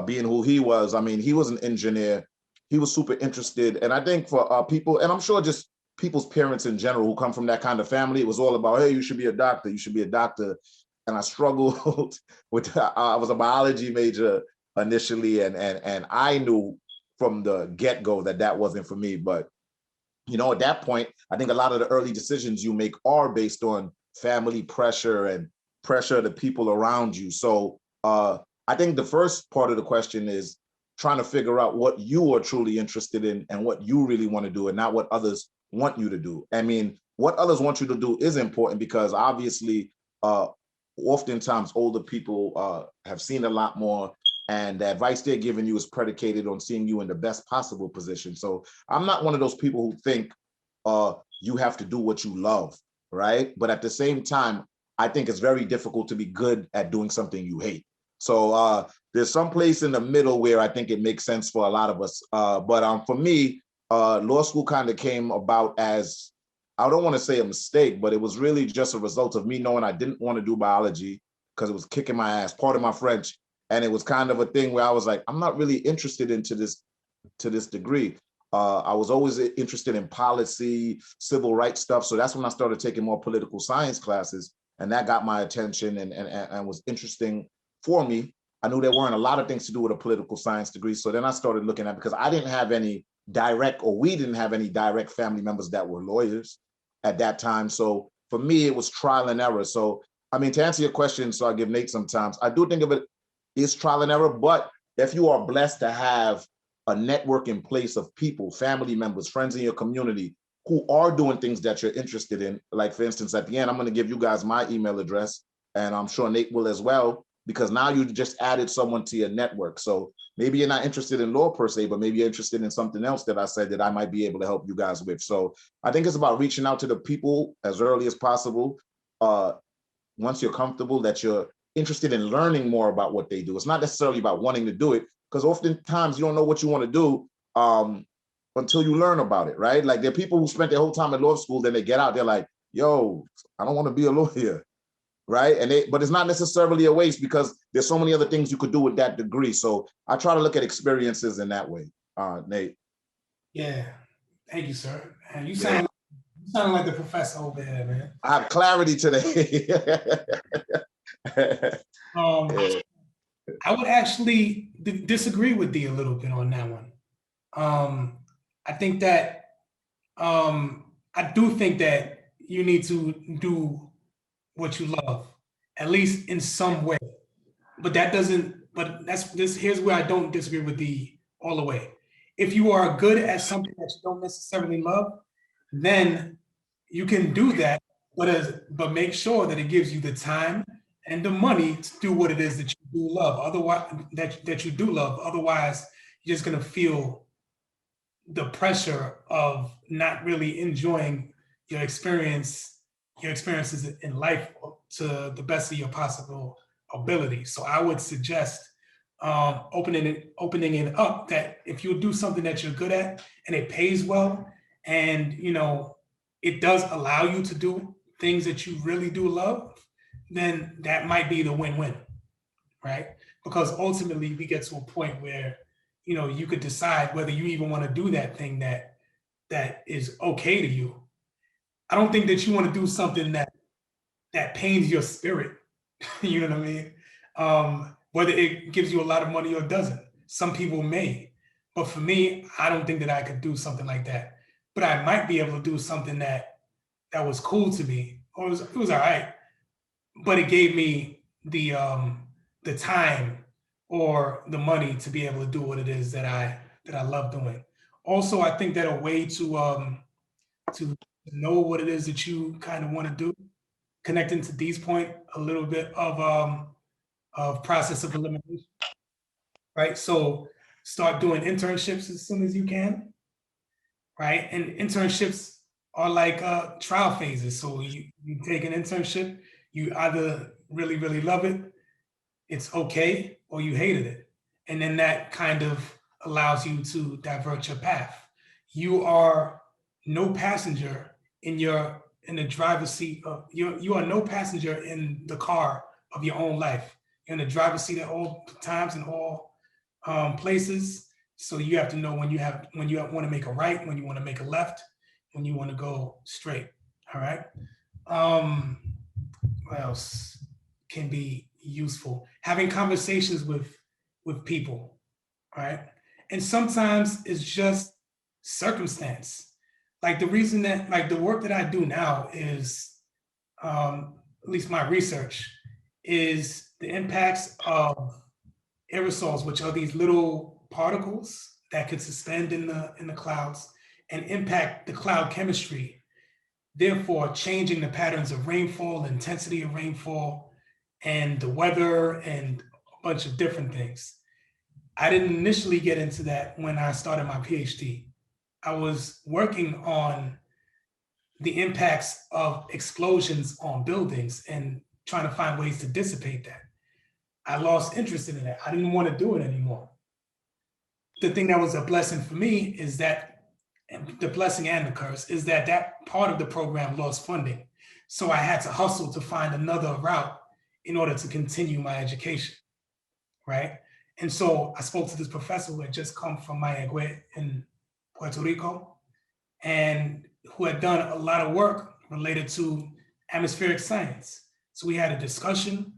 being who he was, I mean, he was an engineer. He was super interested. And I think for people, and I'm sure just people's parents in general who come from that kind of family, it was all about, hey, you should be a doctor. You should be a doctor. And I struggled with, I was a biology major initially. And I knew from the get-go that wasn't for me. But, at that point, I think a lot of the early decisions you make are based on family pressure and pressure the people around you. So I think the first part of the question is trying to figure out what you are truly interested in and what you really want to do, and not what others want you to do. I mean, what others want you to do is important, because obviously, oftentimes older people have seen a lot more, and the advice they're giving you is predicated on seeing you in the best possible position. So I'm not one of those people who think you have to do what you love, right? But at the same time, I think it's very difficult to be good at doing something you hate. So there's some place in the middle where I think it makes sense for a lot of us. But for me, law school kind of came about as, I don't want to say a mistake, but it was really just a result of me knowing I didn't want to do biology because it was kicking my ass, pardon my French. And it was kind of a thing where I was like, I'm not really interested into this to this degree. I was always interested in policy, civil rights stuff. So that's when I started taking more political science classes. And that got my attention and was interesting for me. I knew there weren't a lot of things to do with a political science degree. So then I started looking at, because I didn't have any direct, or we didn't have any direct family members that were lawyers at that time. So for me, it was trial and error. So, I mean, to answer your question, so I give Nate some time, I do think of it as trial and error, but if you are blessed to have a network in place of people, family members, friends in your community who are doing things that you're interested in, like for instance, at the end, I'm going to give you guys my email address, and I'm sure Nate will as well, because now you just added someone to your network. So maybe you're not interested in law per se, but maybe you're interested in something else that I said that I might be able to help you guys with. So I think it's about reaching out to the people as early as possible. Once you're comfortable that you're interested in learning more about what they do. It's not necessarily about wanting to do it, because oftentimes you don't know what you want to do until you learn about it, right? Like there are people who spent their whole time in law school, then they get out, they're like, yo, I don't want to be a lawyer. Right. But it's not necessarily a waste, because there's so many other things you could do with that degree. So I try to look at experiences in that way. Nate. Yeah. Thank you, sir. And you sound like the professor over there, man. I have clarity today. I would actually disagree with Dee a little bit on that one. I think that I do think that you need to do what you love, at least in some way. But that doesn't, but that's this, here's where I don't disagree with Dee all the way. If you are good at something that you don't necessarily love, then you can do that, but make sure that it gives you the time and the money to do what it is that you do love. Otherwise, that you do love. Otherwise, you're just gonna feel the pressure of not really enjoying your experiences in life to the best of your possible ability. So I would suggest opening it up, that if you do something that you're good at and it pays well, and it does allow you to do things that you really do love, then that might be the win-win, right? Because ultimately we get to a point where you could decide whether you even want to do that thing that is okay to you. I don't think that you want to do something that pains your spirit. You know what I mean? Whether it gives you a lot of money or doesn't. Some people may, but for me, I don't think that I could do something like that. But I might be able to do something that was cool to me, or it was all right, but it gave me the time or the money to be able to do what it is that I love doing. Also, I think that a way to know what it is that you kind of want to do, connecting to Dee's point, a little bit of process of elimination, right? So start doing internships as soon as you can, right? And internships are like trial phases. So you take an internship, you either really, really love it, it's okay, or you hated it. And then that kind of allows you to divert your path. You are no passenger in the driver's seat of you are no passenger in the car of your own life. You're in the driver's seat at all times and all places. So you have to know when you want to make a right, when you want to make a left, when you want to go straight. All right. What else can be useful? Having conversations with people, right? And sometimes it's just circumstance. Like the reason that, like the work that I do now is, at least my research, is the impacts of aerosols, which are these little particles that could suspend in the clouds and impact the cloud chemistry, therefore changing the patterns of rainfall, intensity of rainfall, and the weather, and a bunch of different things. I didn't initially get into that when I started my PhD. I was working on the impacts of explosions on buildings and trying to find ways to dissipate that. I lost interest in that. I didn't want to do it anymore. The thing that was a blessing for me is that, the blessing and the curse, is that that part of the program lost funding. So I had to hustle to find another route in order to continue my education, right? And so I spoke to this professor who had just come from Mayagüez in Puerto Rico, and who had done a lot of work related to atmospheric science. So we had a discussion,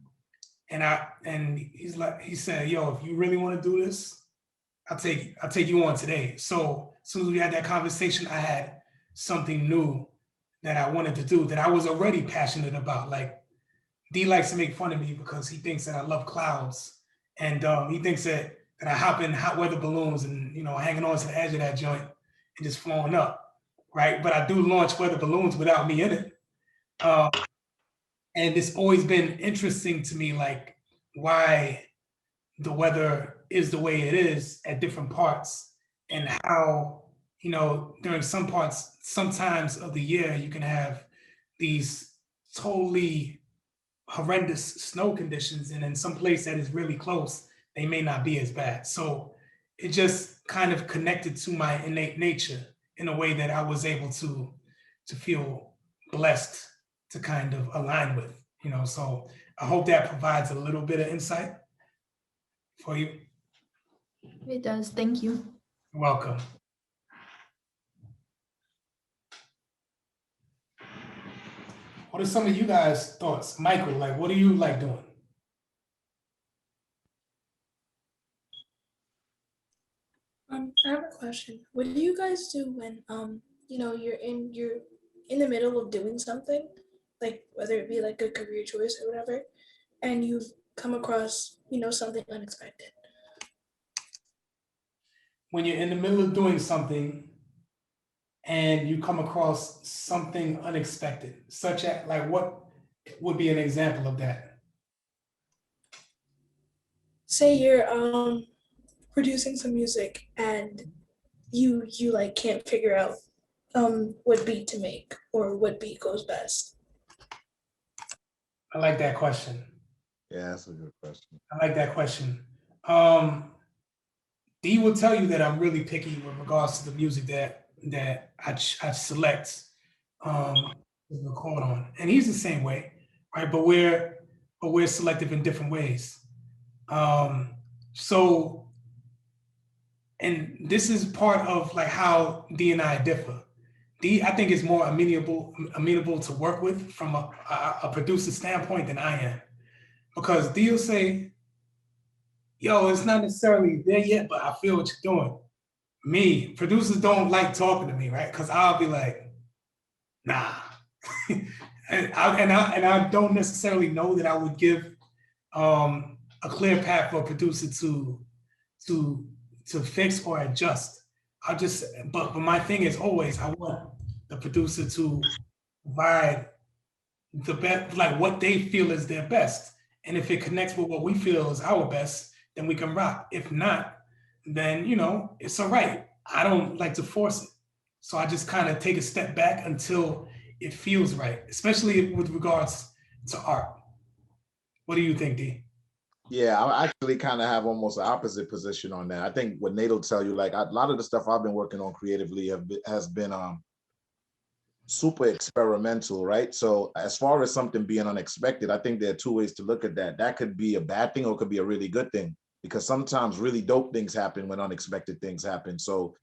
and he said, "Yo, if you really want to do this, I'll take you on today." So as soon as we had that conversation, I had something new that I wanted to do that I was already passionate about. Like, D likes to make fun of me because he thinks that I love clouds, and he thinks that I hop in hot weather balloons and, you know, hanging on to the edge of that joint and just flowing up, right? But I do launch weather balloons without me in it. And it's always been interesting to me, like, why the weather is the way it is at different parts, and how, you know, during some parts, sometimes of the year, you can have these totally horrendous snow conditions, and in some place that is really close, they may not be as bad. So it just kind of connected to my innate nature in a way that I was able to feel blessed to kind of align with, you know. So I hope that provides a little bit of insight for you. It does. Thank you. You're welcome. What are some of you guys' thoughts? Michael, like, what do you like doing? I have a question. What do you guys do when you know, you're in the middle of doing something, like whether it be like a career choice or whatever, and you've come across, you know, something unexpected? When you're in the middle of doing something and you come across something unexpected, such as, like, what would be an example of that? Say you're producing some music and you like can't figure out what beat to make or what beat goes best. I like that question. Yeah, that's a good question. I like that question. D will tell you that I'm really picky with regards to the music that I select to record on, and he's the same way, right? But we're selective in different ways. So, and this is part of like how D and I differ. D, I think, is more amenable to work with from a producer standpoint than I am, because D will say, "Yo, it's not necessarily there yet, but I feel what you're doing." Me, producers don't like talking to me, right? Because I'll be like, "Nah," and I don't necessarily know that I would give a clear path for a producer to fix or adjust. But my thing is always, I want the producer to provide the best, like what they feel is their best. And if it connects with what we feel is our best, then we can rock. If not, then, you know, it's all right. I don't like to force it. So I just kind of take a step back until it feels right, especially with regards to art. What do you think, D? Yeah, I actually kind of have almost the opposite position on that. I think what Nate will tell you, like, a lot of the stuff I've been working on creatively has been super experimental, right? So as far as something being unexpected, I think there are two ways to look at that. That could be a bad thing or it could be a really good thing, because sometimes really dope things happen when unexpected things happen. So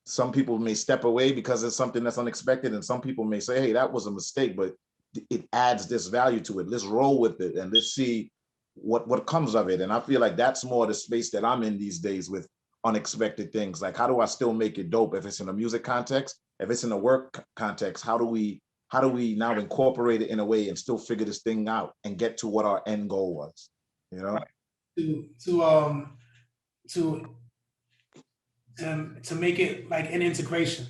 some people may step away because it's something that's unexpected, and some people may say, hey, that was a mistake, but it adds this value to it. Let's roll with it and let's see what comes of it. And I feel like that's more the space that I'm in these days with unexpected things. Like, how do I still make it dope? If it's in a music context, if it's in a work context, how do how do we now incorporate it in a way and still figure this thing out and get to what our end goal was, you know? To make it like an integration.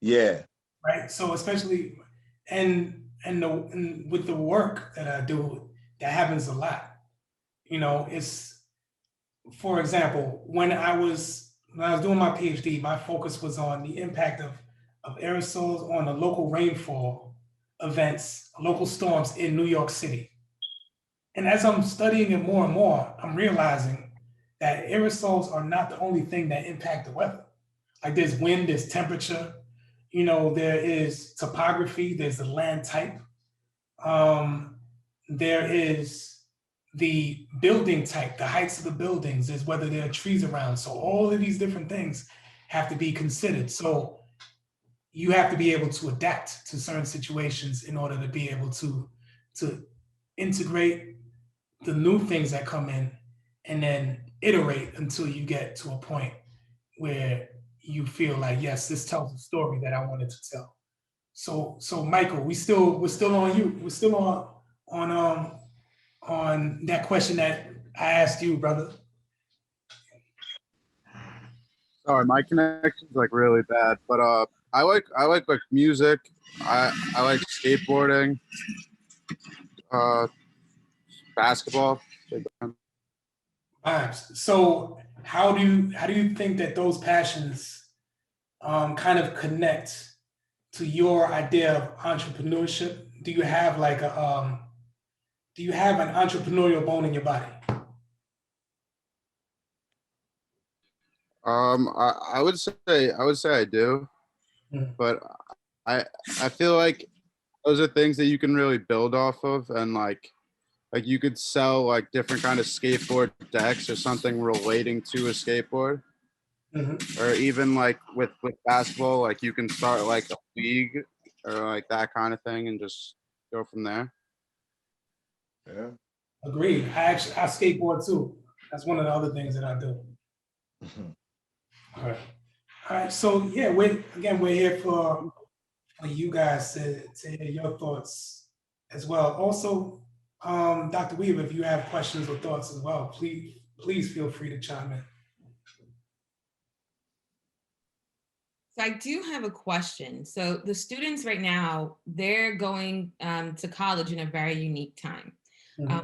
Yeah. Right. So especially and with the work that I do, that happens a lot. You know, it's, for example, when I was doing my PhD, my focus was on the impact of aerosols on the local rainfall events, local storms in New York City. And as I'm studying it more and more, I'm realizing that aerosols are not the only thing that impact the weather. Like there's wind, there's temperature, you know, there is topography, there's the land type. There is the building type, the heights of the buildings, is whether there are trees around. So all of these different things have to be considered. So you have to be able to adapt to certain situations in order to be able to integrate the new things that come in and then iterate until you get to a point where you feel like, yes, this tells a story that I wanted to tell. So Michael, we're still on you. We're still on that question that I asked you, brother. Sorry, my connection's like really bad, but I like music. I like skateboarding, basketball. So how do you think that those passions kind of connect to your idea of entrepreneurship? Do you have like an entrepreneurial bone in your body? I would say I do, but I feel like those are things that you can really build off of, and like you could sell like different kind of skateboard decks or something relating to a skateboard. Or even like with basketball, like you can start like a league or like that kind of thing and just go from there. Yeah. Agreed. I skateboard too. That's one of the other things that I do. All right. So yeah, we're here for you guys to hear your thoughts as well. Also, Dr. Weaver, if you have questions or thoughts as well, please feel free to chime in. So I do have a question. So the students right now, they're going to college in a very unique time.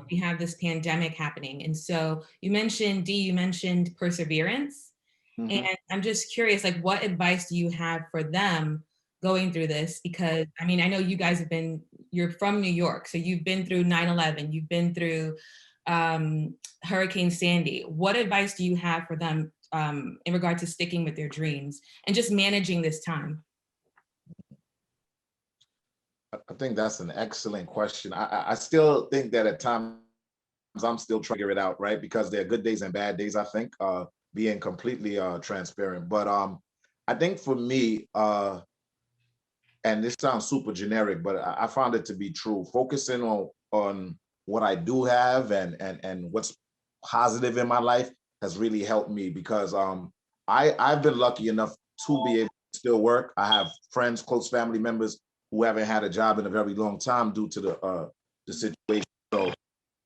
We have this pandemic happening. And so you mentioned perseverance. And I'm just curious, like, what advice do you have for them going through this? Because I mean, I know you guys you're from New York, so you've been through 9/11, you've been through Hurricane Sandy. What advice do you have for them in regard to sticking with their dreams and just managing this time? I think that's an excellent question. I still think that at times I'm still trying to figure it out, right? Because there are good days and bad days, I think, being completely transparent. But I think for me, and this sounds super generic, but I found it to be true, focusing on what I do have and what's positive in my life has really helped me, because I've been lucky enough to be able to still work. I have friends, close family members who haven't had a job in a very long time due to the situation. So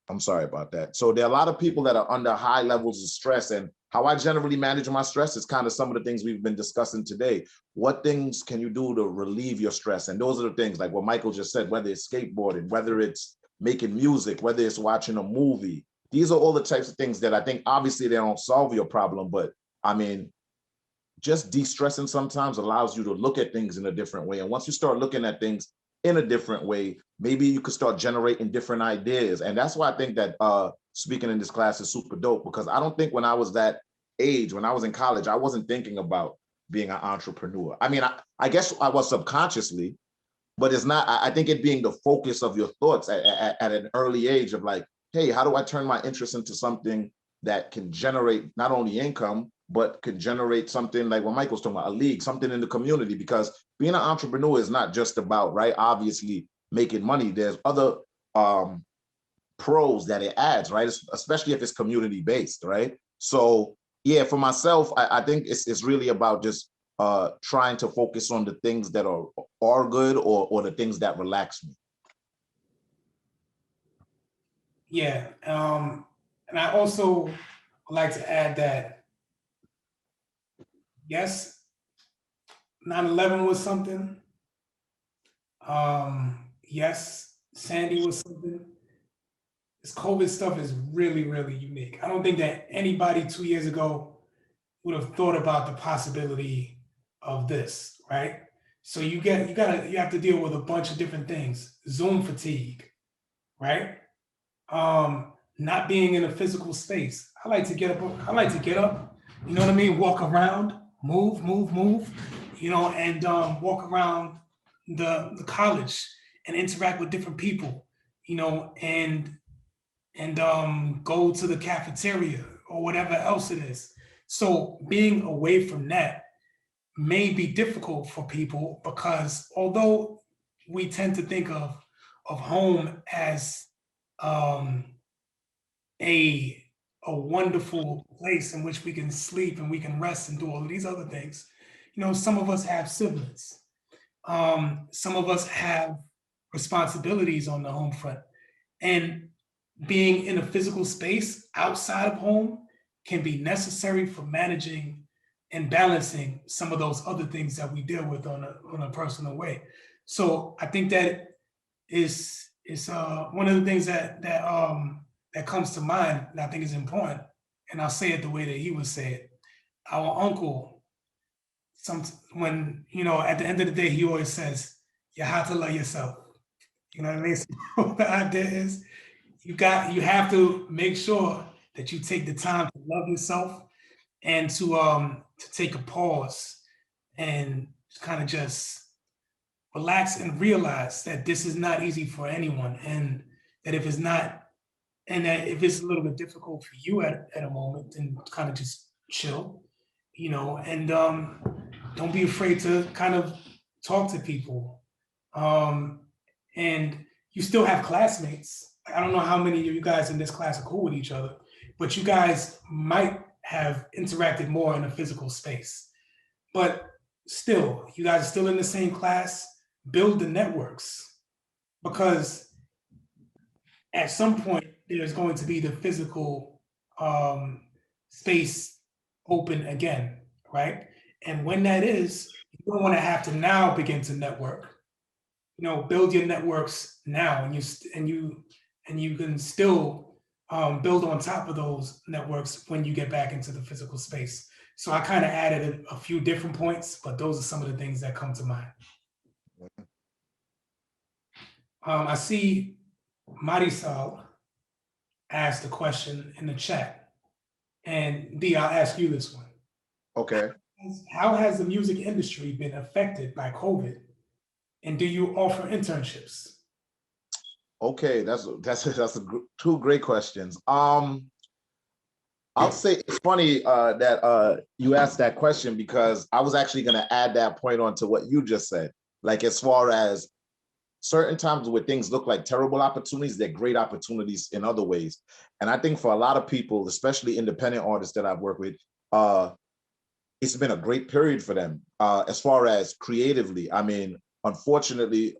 I'm sorry about that. So there are a lot of people that are under high levels of stress, and how I generally manage my stress is kind of some of the things we've been discussing today. What things can you do to relieve your stress? And those are the things like what Michael just said, whether it's skateboarding, whether it's making music, whether it's watching a movie. These are all the types of things that I think obviously they don't solve your problem, but I mean, just de-stressing sometimes allows you to look at things in a different way. And once you start looking at things in a different way, maybe you could start generating different ideas. And that's why I think that speaking in this class is super dope, because I don't think when I was that age, when I was in college, I wasn't thinking about being an entrepreneur. I mean, I guess I was subconsciously, but it's not, I think it being the focus of your thoughts at an early age of like, hey, how do I turn my interest into something that can generate not only income, but could generate something like what Michael's talking about, a league, something in the community, because being an entrepreneur is not just about, right, obviously making money. There's other pros that it adds, right? Especially if it's community based, right? So yeah, for myself, I think it's really about just trying to focus on the things that are good or the things that relax me. Yeah, and I also would like to add that, yes, 9/11 was something. Yes, Sandy was something. This COVID stuff is really, really unique. I don't think that anybody 2 years ago would have thought about the possibility of this, right? So you have to deal with a bunch of different things. Zoom fatigue, right? Not being in a physical space. I like to get up, you know what I mean? Walk around, move, you know, and walk around the college and interact with different people, you know, and go to the cafeteria or whatever else it is. So being away from that may be difficult for people because although we tend to think of home as a wonderful place in which we can sleep and we can rest and do all of these other things, you know, some of us have siblings. Some of us have responsibilities on the home front. And being in a physical space outside of home can be necessary for managing and balancing some of those other things that we deal with on a personal way. So I think that is one of the things that comes to mind that I think is important. And I'll say it the way that he would say it. Our uncle, when, you know, at the end of the day, he always says, you have to love yourself. You know what I mean? So the idea is you have to make sure that you take the time to love yourself and to take a pause and kind of just relax and realize that this is not easy for anyone, and that if it's not, and that if it's a little bit difficult for you at a moment, then kind of just chill, you know, and don't be afraid to kind of talk to people. And you still have classmates. I don't know how many of you guys in this class are cool with each other, but you guys might have interacted more in a physical space. But still, you guys are still in the same class. Build the networks, because at some point there's going to be the physical space open again, right? And when that is, you don't want to have to now begin to network. You know, build your networks now, and you can still build on top of those networks when you get back into the physical space. So I kind of added a few different points, but those are some of the things that come to mind. I see Marisol asked a question in the chat, and D, I'll ask you this one. Okay. How has the music industry been affected by COVID, and do you offer internships? Okay, that's two great questions. I'll say it's funny that you asked that question, because I was actually going to add that point on to what you just said. Like, as far as certain times where things look like terrible opportunities, they're great opportunities in other ways. And I think for a lot of people, especially independent artists that I've worked with, it's been a great period for them as far as creatively. I mean, unfortunately,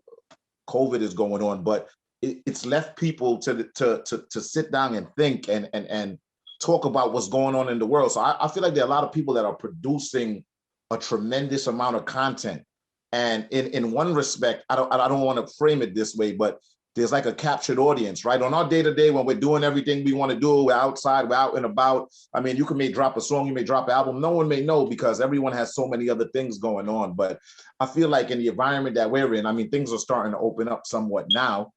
COVID is going on, but it's left people to sit down and think and talk about what's going on in the world. So I feel like there are a lot of people that are producing a tremendous amount of content. And in one respect, I don't want to frame it this way, but there's like a captured audience, right? On our day-to-day, when we're doing everything we want to do, we're outside, we're out and about. I mean, you may drop a song, you may drop an album. No one may know, because everyone has so many other things going on. But I feel like in the environment that we're in, I mean, things are starting to open up somewhat now.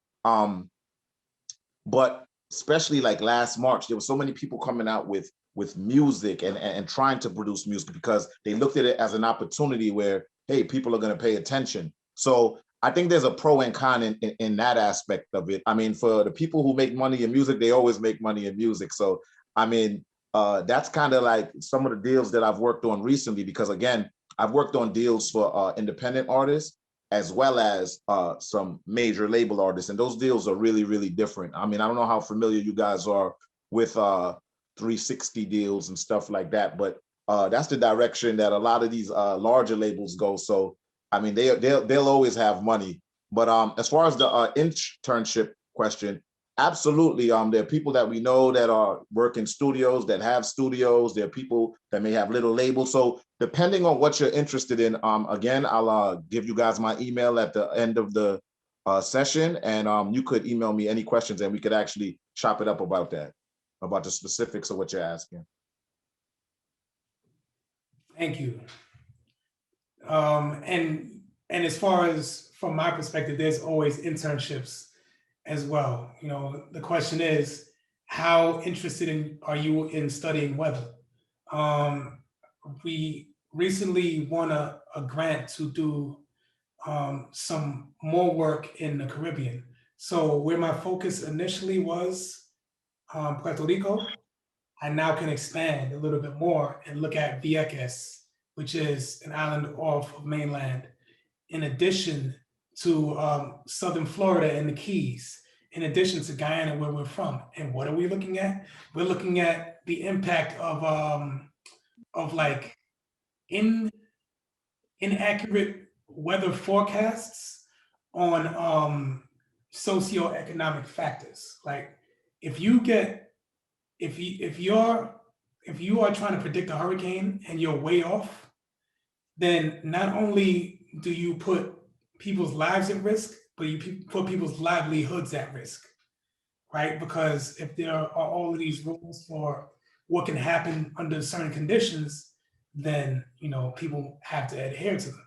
But especially like last March, there were so many people coming out with music and trying to produce music, because they looked at it as an opportunity where, hey, people are going to pay attention. So I think there's a pro and con in that aspect of it. I mean, for the people who make money in music, they always make money in music. So, I mean, that's kind of like some of the deals that I've worked on recently, because again, I've worked on deals for independent artists as well as some major label artists. And those deals are really, really different. I mean, I don't know how familiar you guys are with 360 deals and stuff like that, but that's the direction that a lot of these larger labels go. So, I mean, they'll always have money. But as far as the internship question, absolutely. There are people that we know that are working studios, that have studios. There are people that may have little labels. So depending on what you're interested in, again, I'll give you guys my email at the end of the session, and you could email me any questions, and we could actually chop it up about that, about the specifics of what you're asking. Thank you. And as far as from my perspective, there's always internships as well. You know, the question is, how interested are you in studying weather? We recently won a grant to do some more work in the Caribbean. So where my focus initially was Puerto Rico, I now can expand a little bit more and look at Vieques, which is an island off of mainland, in addition to Southern Florida and the Keys, in addition to Guyana, where we're from. And what are we looking at? We're looking at the impact of like inaccurate weather forecasts on socioeconomic factors. Like if you are trying to predict a hurricane and you're way off, then not only do you put people's lives at risk, but you put people's livelihoods at risk, right? Because if there are all of these rules for what can happen under certain conditions, then people have to adhere to them.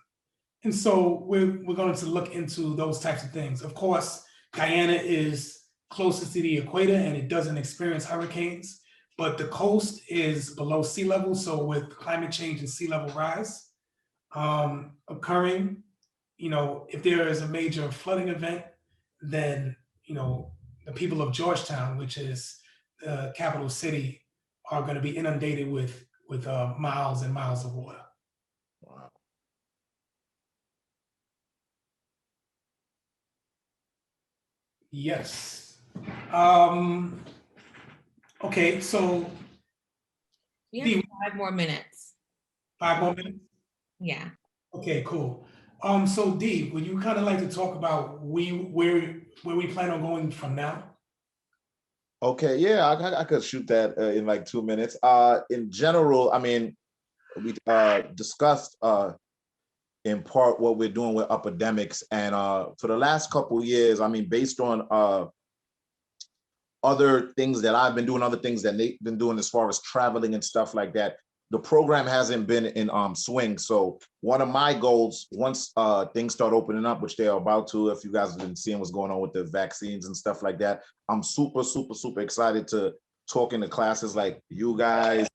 And so we're going to look into those types of things. Of course, Guyana is closest to the equator and it doesn't experience hurricanes, but the coast is below sea level. So with climate change and sea level rise occurring, if there is a major flooding event, then, the people of Georgetown, which is the capital city, are going to be inundated with miles and miles of water. Wow. Yes. Okay, so We have 5 more minutes. 5 more minutes? Yeah. Okay, cool. So Dee, would you kind of like to talk about where we plan on going from now? Okay, yeah, I could shoot that in like 2 minutes. In general, I mean, we discussed in part what we're doing with epidemics, and for the last couple of years, I mean, based on other things that I've been doing, other things that Nate's been doing as far as traveling and stuff like that, the program hasn't been in swing. So one of my goals, once things start opening up, which they're about to, if you guys have been seeing what's going on with the vaccines and stuff like that, I'm super, super, super excited to talk into classes like you guys,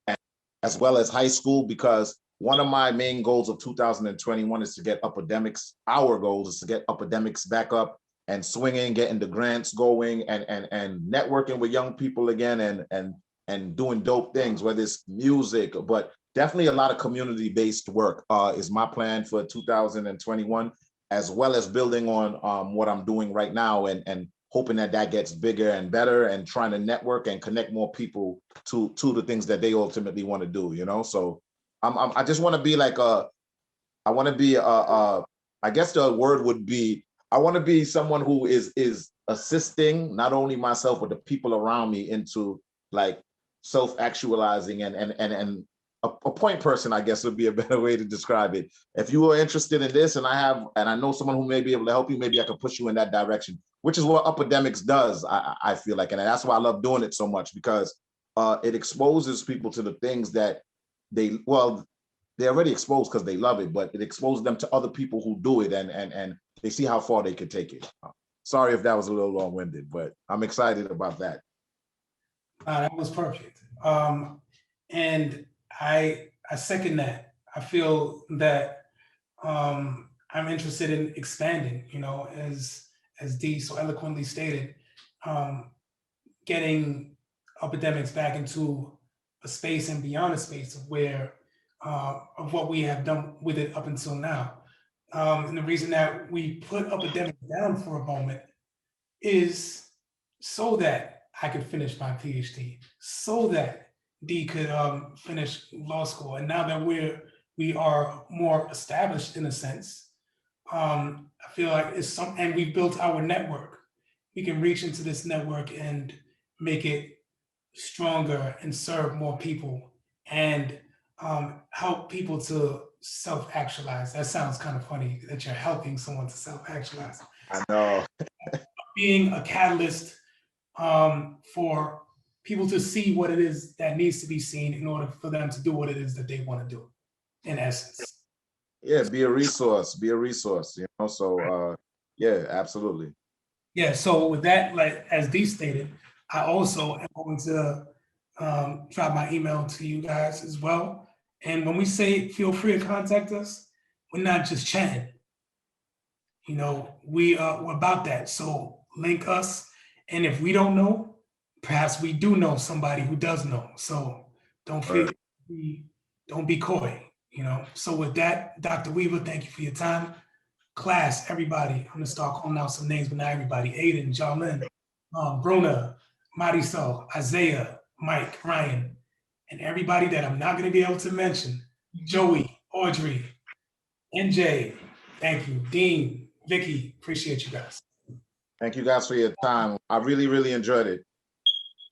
as well as high school, because one of my main goals of 2021 is to get epidemics. Our goal is to get epidemics back up and swinging, getting the grants going, and networking with young people again, and doing dope things, whether it's music, but definitely a lot of community-based work is my plan for 2021, as well as building on what I'm doing right now, and hoping that gets bigger and better, and trying to network and connect more people to the things that they ultimately want to do, So I just want to be like I guess the word would be, I want to be someone who is assisting not only myself, but the people around me into like self-actualizing and a point person, I guess would be a better way to describe it. If you are interested in this, and I know someone who may be able to help you, maybe I can push you in that direction, which is what Epidemics does, I feel like. And that's why I love doing it so much, because it exposes people to the things that they're already exposed because they love it, but it exposes them to other people who do it, and they see how far they could take it. Sorry if that was a little long-winded, but I'm excited about that. That was perfect. And I second that. I feel that I'm interested in expanding, as Dee so eloquently stated, getting Epidemics back into a space and beyond a space of where of what we have done with it up until now. And the reason that we put Epidemics down for a moment is so that I could finish my PhD, so that D could finish law school. And now that we are more established in a sense, I feel like and we've built our network. We can reach into this network and make it stronger and serve more people and help people to self-actualize. That sounds kind of funny that you're helping someone to self-actualize. I know. Being a catalyst for people to see what it is that needs to be seen in order for them to do what it is that they want to do, in essence. Yeah, be a resource, you know, so yeah, absolutely. Yeah, so with that, like as Dee stated, I also am going to drop my email to you guys as well. And when we say feel free to contact us, we're not just chatting. You know, we're about that. So link us. And if we don't know, perhaps we do know somebody who does know. So don't feel, don't be coy, you know. So with that, Dr. Weaver, thank you for your time. Class, everybody, I'm gonna start calling out some names, but not everybody. Aiden, Jarlin, Bruna, Marisol, Isaiah, Mike, Ryan, and everybody that I'm not gonna be able to mention. Joey, Audrey, NJ, thank you. Dean, Vicky, appreciate you guys. Thank you guys for your time. I really, really enjoyed it.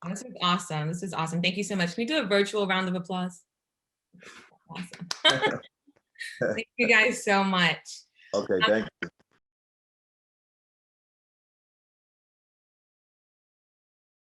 This is awesome. This is awesome. Thank you so much. Can we do a virtual round of applause? Awesome. Thank you guys so much. Okay, thank you.